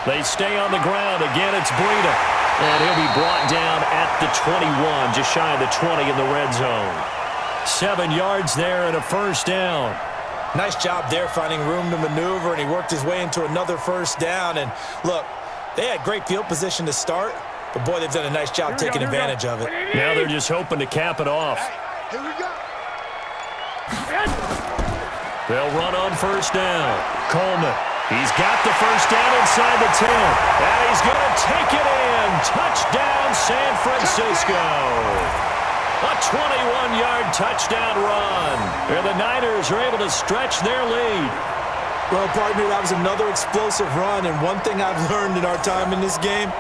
They stay on the ground. Again, it's Breida. And he'll be brought down at the 21, just shy of the 20 in the red zone. 7 yards there and a first down. Nice job there finding room to maneuver, and he worked his way into another first down. And look, they had great field position to start, but boy, they've done a nice job taking advantage of it. Now they're just hoping to cap it off. Here we go. They'll run on first down. Coleman. He's got the first down inside the 10. And he's going to take it in. Touchdown, San Francisco. A 21-yard touchdown run. And the Niners are able to stretch their lead. Well, partner, that was another explosive run. And one thing I've learned in our time in this game,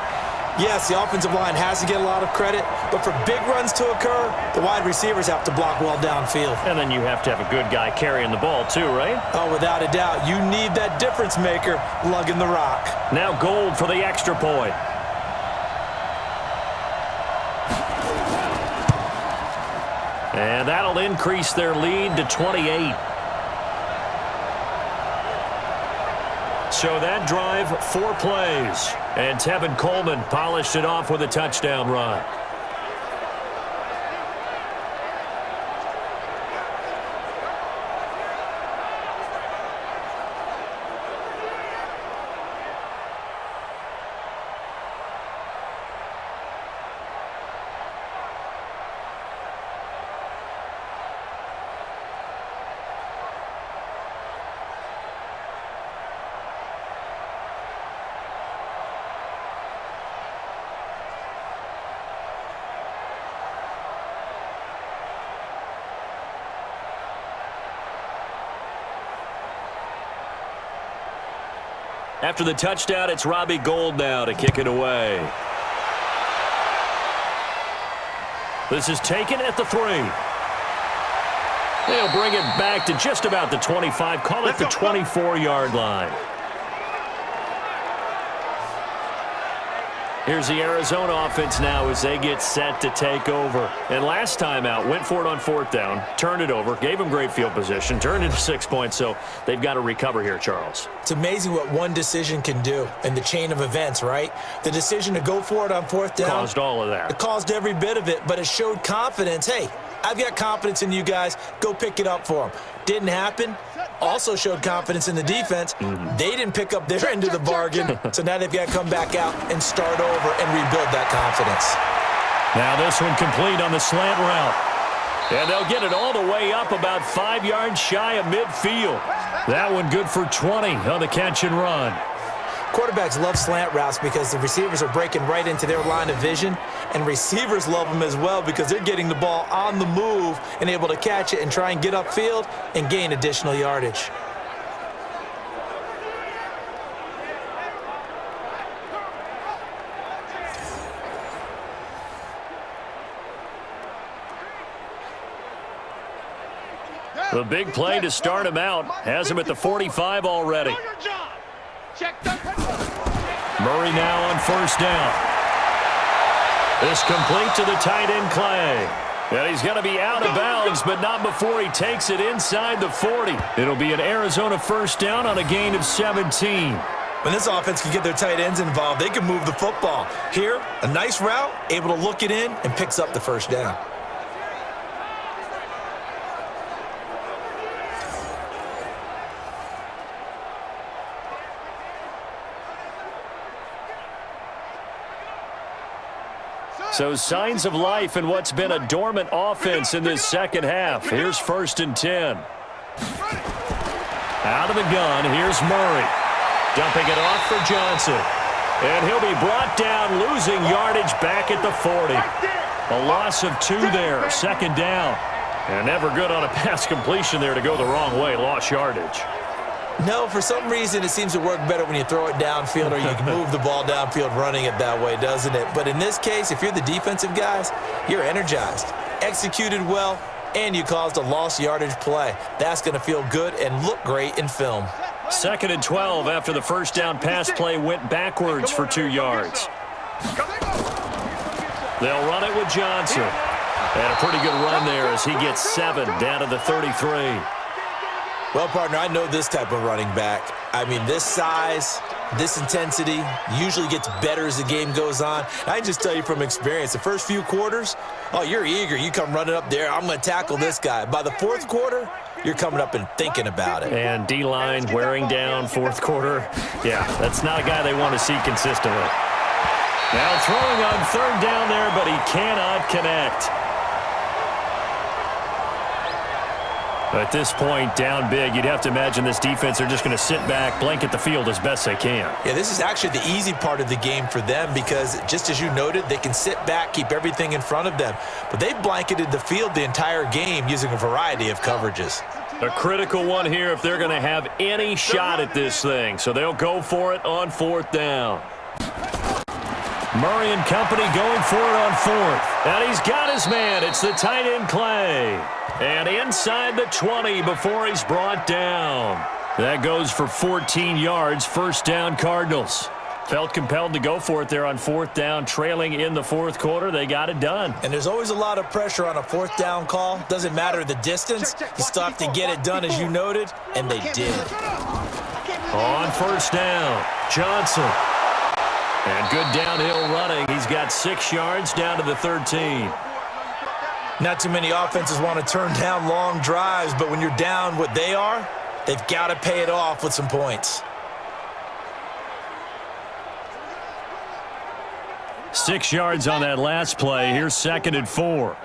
yes, the offensive line has to get a lot of credit, but for big runs to occur, the wide receivers have to block well downfield. And then you have to have a good guy carrying the ball too, right? Oh, without a doubt. You need that difference maker lugging the rock. Now Gold for the extra point. And that'll increase their lead to 28. So that drive, 4 plays. And Tevin Coleman polished it off with a touchdown run. After the touchdown, it's Robbie Gould now to kick it away. This is taken at the 3. They'll bring it back to just about the 25, call it the 24-yard line. Here's the Arizona offense now as they get set to take over. And last time out, went for it on 4th down, turned it over, gave them great field position, turned into 6 points, so they've got to recover here, Charles. It's amazing what one decision can do in the chain of events, right? The decision to go for it on 4th down. Caused all of that. It caused every bit of it, but it showed confidence. Hey, I've got confidence in you guys. Go pick it up for them. Didn't happen. Also showed confidence in the defense. They didn't pick up their end of the bargain, so now they've got to come back out and start over and rebuild that confidence. Now this one complete on the slant route. And they'll get it all the way up about 5 yards shy of midfield. That one good for 20 on the catch and run. Quarterbacks love slant routes because the receivers are breaking right into their line of vision, and receivers love them as well because they're getting the ball on the move and able to catch it and try and get upfield and gain additional yardage. The big play to start him out has him at the 45 already. Murray now on 1st down. This complete to the tight end, Clay. And he's going to be out of bounds, but not before he takes it inside the 40. It'll be an Arizona 1st down on a gain of 17. When this offense can get their tight ends involved, they can move the football. Here, a nice route, able to look it in, and picks up the 1st down. So signs of life in what's been a dormant offense in this second half. Here's 1st and 10. Out of the gun, here's Murray. Dumping it off for Johnson. And he'll be brought down, losing yardage back at the 40. A loss of 2 there, 2nd down. And never good on a pass completion there to go the wrong way, lost yardage. No, for some reason, it seems to work better when you throw it downfield or you can move the ball downfield running it that way, doesn't it? But in this case, if you're the defensive guys, you're energized, executed well, and you caused a lost yardage play. That's going to feel good and look great in film. 2nd and 12 after the 1st down pass play went backwards for 2 yards. They'll run it with Johnson. And a pretty good run there as he gets 7 down to the 33. Well, partner, I know this type of running back. I mean, this size, this intensity usually gets better as the game goes on. I can just tell you from experience, the first few quarters, oh, you're eager. You come running up there, I'm going to tackle this guy. By the 4th quarter, you're coming up and thinking about it. And D-line wearing down 4th quarter. Yeah, that's not a guy they want to see consistently. Now throwing on 3rd down there, but he cannot connect. At this point, down big, you'd have to imagine this defense are just going to sit back, blanket the field as best they can. Yeah, this is actually the easy part of the game for them because, just as you noted, they can sit back, keep everything in front of them. But they've blanketed the field the entire game using a variety of coverages. A critical one here if they're going to have any shot at this thing. So they'll go for it on 4th down. Murray and company going for it on 4th. And he's got his man. It's the tight end, Clay. And inside the 20 before he's brought down. That goes for 14 yards, 1st down Cardinals. Felt compelled to go for it there on 4th down, trailing in the 4th quarter. They got it done. And there's always a lot of pressure on a 4th down call. Doesn't matter the distance. You still have to get it done, as you noted, and they did. On 1st down, Johnson. And good downhill running. He's got 6 yards down to the 13. Not too many offenses want to turn down long drives, but when you're down what they are, they've got to pay it off with some points. 6 yards on that last play. Here's 2nd and 4.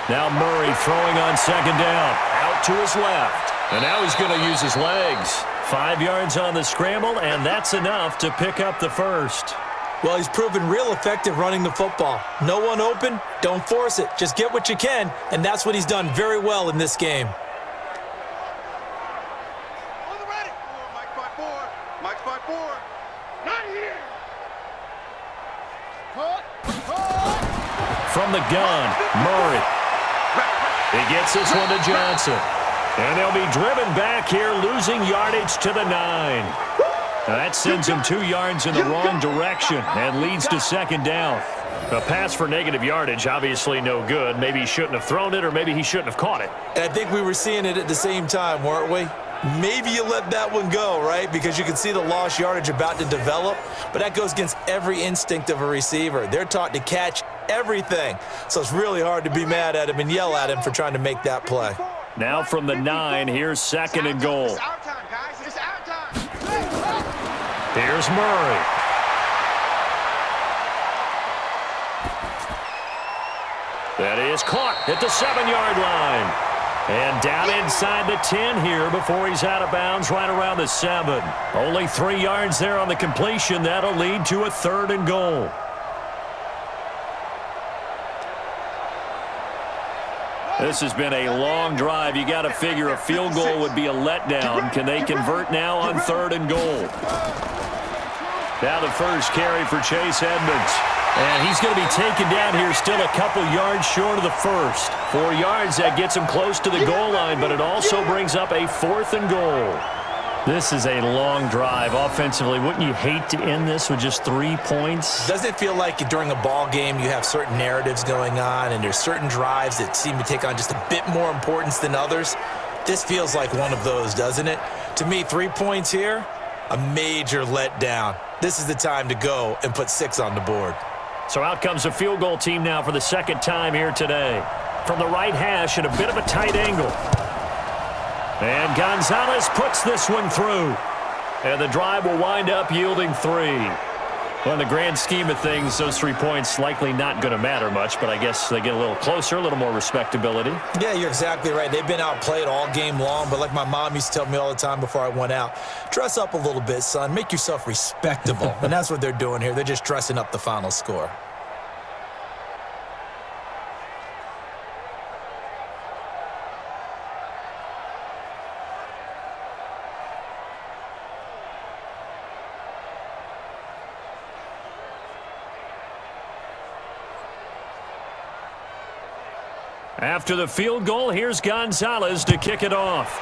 Now Murray throwing on 2nd down. Out to his left. And now he's going to use his legs. 5 yards on the scramble, and that's enough to pick up the 1st. Well, he's proven real effective running the football. No one open, don't force it. Just get what you can, and that's what he's done very well in this game. On the ready. Mike's by 4. Mike's by 4. Not here. From the gun, Murray. He gets this one to Johnson. And they'll be driven back here, losing yardage to the 9. Now that sends him 2 yards in the wrong direction and leads to second down. A pass for negative yardage, obviously no good. Maybe he shouldn't have thrown it, or maybe he shouldn't have caught it. And I think we were seeing it at the same time, weren't we? Maybe you let that one go, right? Because you can see the lost yardage about to develop, but that goes against every instinct of a receiver. They're taught to catch everything, so it's really hard to be mad at him and yell at him for trying to make that play. Now from the 9, here's second and goal. It's our time, guys. It's our time. Here's Murray. That is caught at the 7-yard line. And down inside the 10 here before he's out of bounds right around the 7. Only 3 yards there on the completion. That'll lead to a 3rd and goal. This has been a long drive. You got to figure a field goal would be a letdown. Can they convert now on 3rd and goal? Now the first carry for Chase Edmonds. And he's going to be taken down here still a couple yards short of the first. 4 yards, that gets him close to the goal line, but it also brings up a 4th and goal. This is a long drive offensively. Wouldn't you hate to end this with just 3 points? Doesn't it feel like during a ball game you have certain narratives going on and there's certain drives that seem to take on just a bit more importance than others? This feels like one of those, doesn't it? To me, 3 points here, a major letdown. This is the time to go and put 6 on the board. So out comes a field goal team now for the second time here today. From the right hash at a bit of a tight angle. And Gonzalez puts this one through. And the drive will wind up yielding 3. Well, in the grand scheme of things, those 3 points likely not going to matter much, but I guess they get a little closer, a little more respectability. Yeah, you're exactly right. They've been outplayed all game long, but like my mom used to tell me all the time before I went out, dress up a little bit, son. Make yourself respectable. And that's what they're doing here. They're just dressing up the final score. After the field goal, here's Gonzalez to kick it off.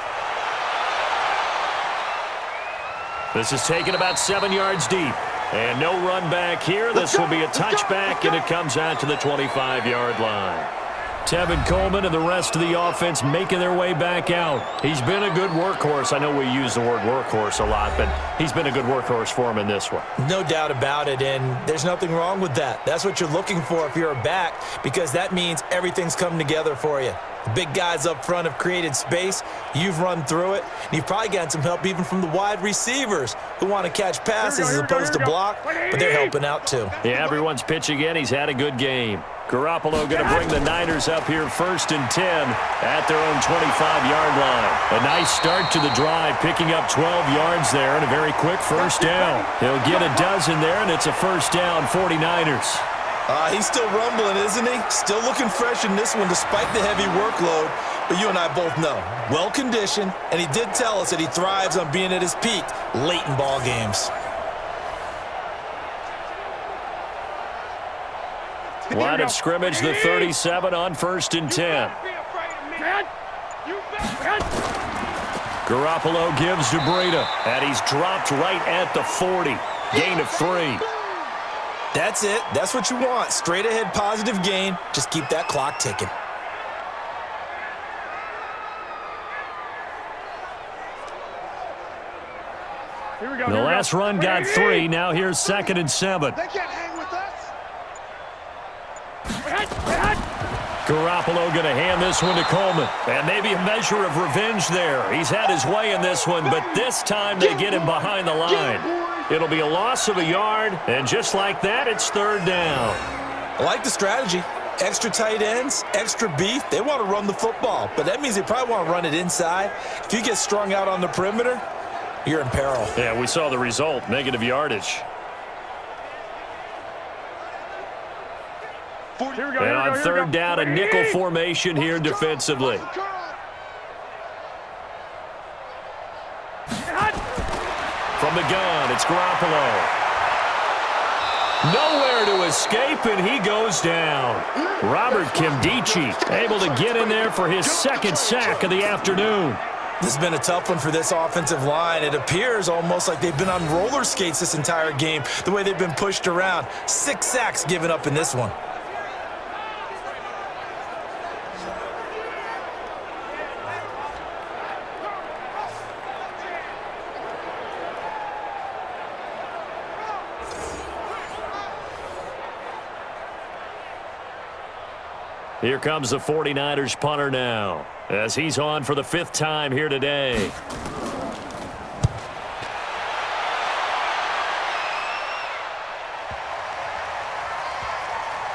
This is taken about 7 yards deep. And no run back here. This will be a touchback, and it comes out to the 25-yard line. Tevin Coleman and the rest of the offense making their way back out. He's been a good workhorse. I know we use the word workhorse a lot, but he's been a good workhorse for him in this one. No doubt about it, and there's nothing wrong with that. That's what you're looking for if you're a back, because that means everything's come together for you. The big guys up front have created space. You've run through it. And you've probably gotten some help even from the wide receivers who want to catch passes as opposed to block, but they're helping out too. Yeah, everyone's pitching in. He's had a good game. Garoppolo going to bring the Niners up here 1st and 10 at their own 25-yard line. A nice start to the drive, picking up 12 yards there and a very quick first down. He'll get a dozen there, and it's a first down, 49ers. He's still rumbling, isn't he? Still looking fresh in this one despite the heavy workload. But you and I both know, well-conditioned, and he did tell us that he thrives on being at his peak late in ball games. Line of scrimmage, the 37 on 1st and 10. Garoppolo gives to Breida, and he's dropped right at the 40. Gain of 3. That's it. That's what you want. Straight ahead positive gain. Just keep that clock ticking. Here we go. The last run got 3. Now here's 2nd and 7. They can't hang with us. Garoppolo going to hand this one to Coleman. And maybe a measure of revenge there. He's had his way in this one, but this time they get him behind the line. It'll be a loss of a yard, and just like that, it's 3rd down. I like the strategy. Extra tight ends, extra beef. They want to run the football, but that means they probably want to run it inside. If you get strung out on the perimeter, you're in peril. Yeah, we saw the result, negative yardage. And on 3rd down, a nickel formation here defensively. From the gun, it's Garoppolo. Nowhere to escape, and he goes down. Robert Kimdichie able to get in there for his second sack of the afternoon. This has been a tough one for this offensive line. It appears almost like they've been on roller skates this entire game, the way they've been pushed around. 6 sacks given up in this one. Here comes the 49ers punter now, as he's on for the 5th time here today.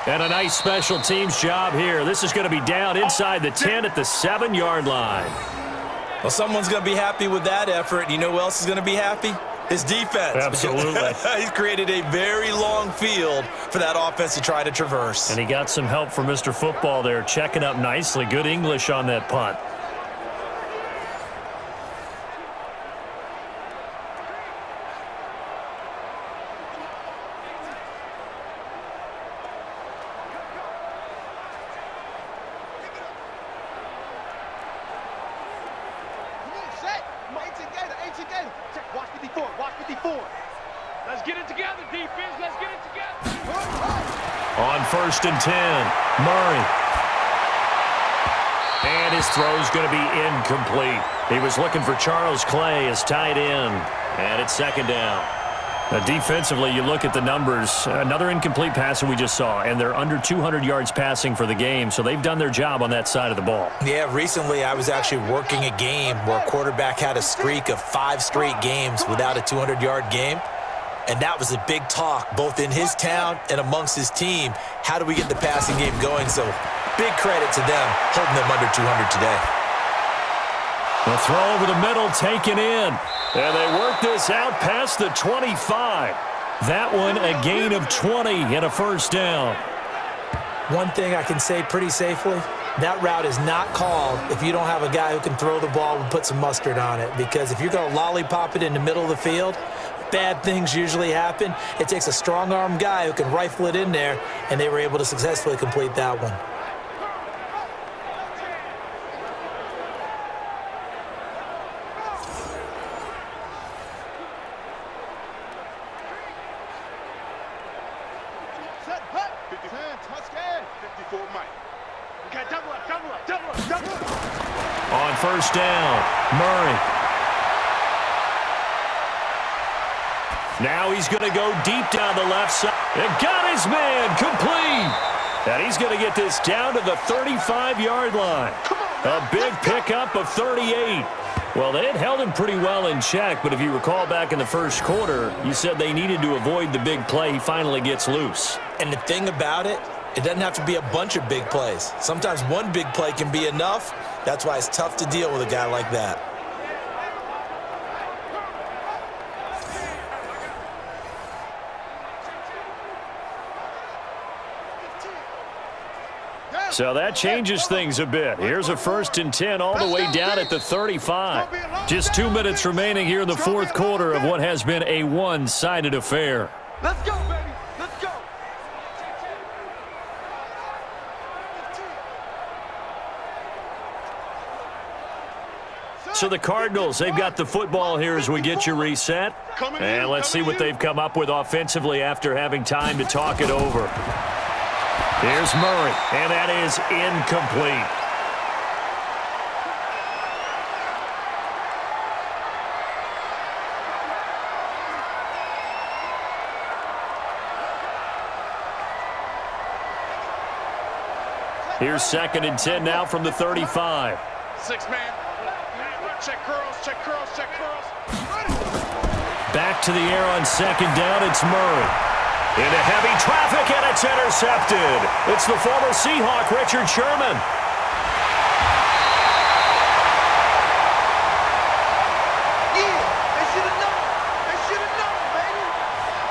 And a nice special teams job here. This is going to be down inside the 10 at the 7-yard line. Well, someone's going to be happy with that effort. You know who else is going to be happy? His defense. Absolutely. He's created a very long field for that offense to try to traverse. And he got some help from Mr. Football there, checking up nicely. Good English on that punt. Watch 54. Watch 54. Let's get it together, defense. Let's get it together. On 1st and 10, Murray. And his throw's going to be incomplete. He was looking for Charles Clay as tight end. And it's 2nd down. Now, defensively, you look at the numbers. Another incomplete pass that we just saw, and they're under 200 yards passing for the game, so they've done their job on that side of the ball. Yeah, recently I was actually working a game where a quarterback had a streak of 5 straight games without a 200-yard game, and that was a big talk both in his town and amongst his team. How do we get the passing game going? So big credit to them holding them under 200 today. The throw over the middle taken in. And they work this out past the 25. That one a gain of 20 and a 1st down. One thing I can say pretty safely, that route is not called if you don't have a guy who can throw the ball and put some mustard on it. Because if you're going to lollipop it in the middle of the field, bad things usually happen. It takes a strong-arm guy who can rifle it in there, and they were able to successfully complete that one. On 1st down, Murray. Now he's going to go deep down the left side. And got his man complete. And he's going to get this down to the 35-yard line. A big pickup of 38. Well, they had held him pretty well in check, but if you recall back in the 1st quarter, you said they needed to avoid the big play. He finally gets loose. And the thing about it, it doesn't have to be a bunch of big plays. Sometimes one big play can be enough. That's why it's tough to deal with a guy like that. So that changes things a bit. Here's a 1st and 10 all the way down at the 35. Just 2 minutes remaining here in the 4th quarter of what has been a one-sided affair. Let's go, baby. Let's go. So the Cardinals, they've got the football here as we get you reset. And let's see what they've come up with offensively after having time to talk it over. Here's Murray, and that is incomplete. Here's 2nd and 10 now from the 35. 6-man. Check curls, check curls, check curls. Back to the air on 2nd down, it's Murray. Into heavy traffic, and it's intercepted. It's the former Seahawk, Richard Sherman.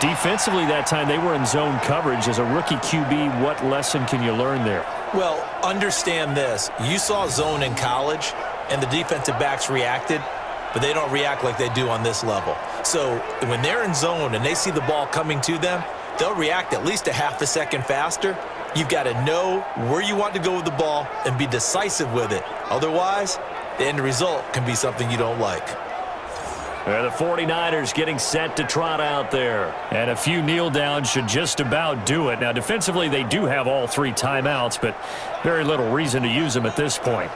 Defensively that time, they were in zone coverage. As a rookie QB, what lesson can you learn there? Well, understand this. You saw zone in college, and the defensive backs reacted, but they don't react like they do on this level. So when they're in zone and they see the ball coming to them, they'll react at least a half a second faster. You've got to know where you want to go with the ball and be decisive with it. Otherwise, the end result can be something you don't like. And the 49ers getting set to trot out there. And a few kneel downs should just about do it. Now, defensively, they do have all 3 timeouts, but very little reason to use them at this point.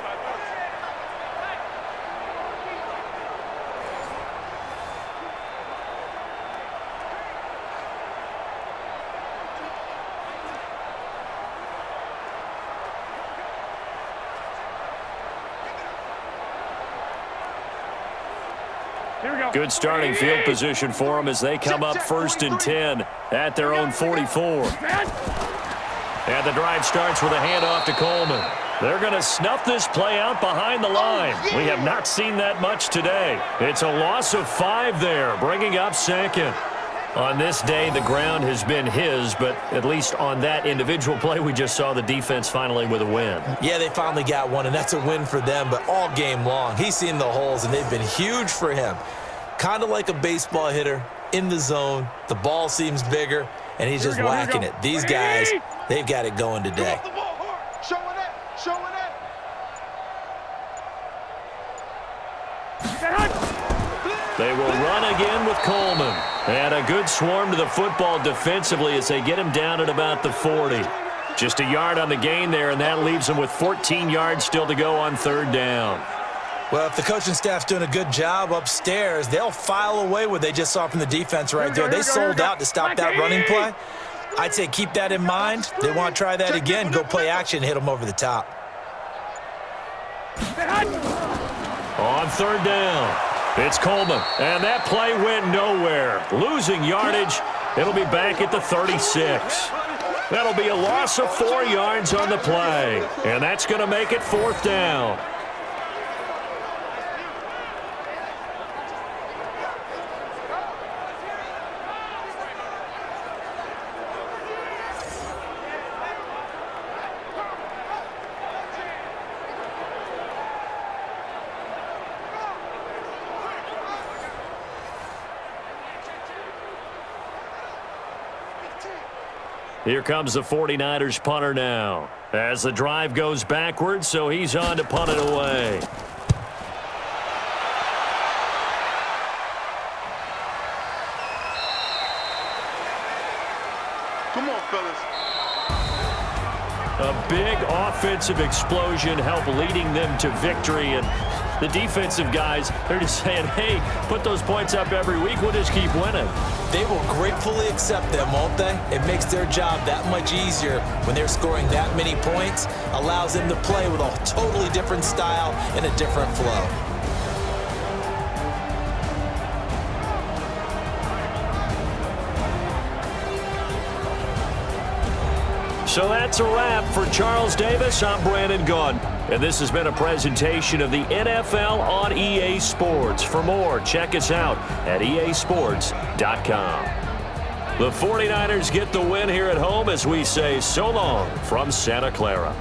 Good starting field position for them as they come up 1st and 10 at their own 44. And the drive starts with a handoff to Coleman. They're going to snuff this play out behind the line. We have not seen that much today. It's a loss of 5 there, bringing up 2nd. On this day, the ground has been his, but at least on that individual play, we just saw the defense finally with a win. Yeah, they finally got one, and that's a win for them, but all game long, he's seen the holes, and they've been huge for him. Kind of like a baseball hitter in the zone. The ball seems bigger, and he's just whacking it. These guys, they've got it going today. They will run again with Coleman. And a good swarm to the football defensively as they get him down at about the 40. Just a yard on the gain there, and that leaves them with 14 yards still to go on 3rd down. Well, if the coaching staff's doing a good job upstairs, they'll file away what they just saw from the defense right there. They sold out to stop that running play. I'd say keep that in mind. They want to try that again, go play action, hit them over the top. On 3rd down, it's Coleman, and that play went nowhere. Losing yardage, it'll be back at the 36. That'll be a loss of 4 yards on the play, and that's going to make it 4th down. Here comes the 49ers punter now. As the drive goes backwards, so he's on to punt it away. Come on, fellas. A big offensive explosion helped leading them to victory, and the defensive guys, they're just saying, hey, put those points up every week, we'll just keep winning. They will gratefully accept them, won't they? It makes their job that much easier when they're scoring that many points, allows them to play with a totally different style and a different flow. So that's a wrap. For Charles Davis, I'm Brandon Gunn. And this has been a presentation of the NFL on EA Sports. For more, check us out at easports.com. The 49ers get the win here at home as we say so long from Santa Clara.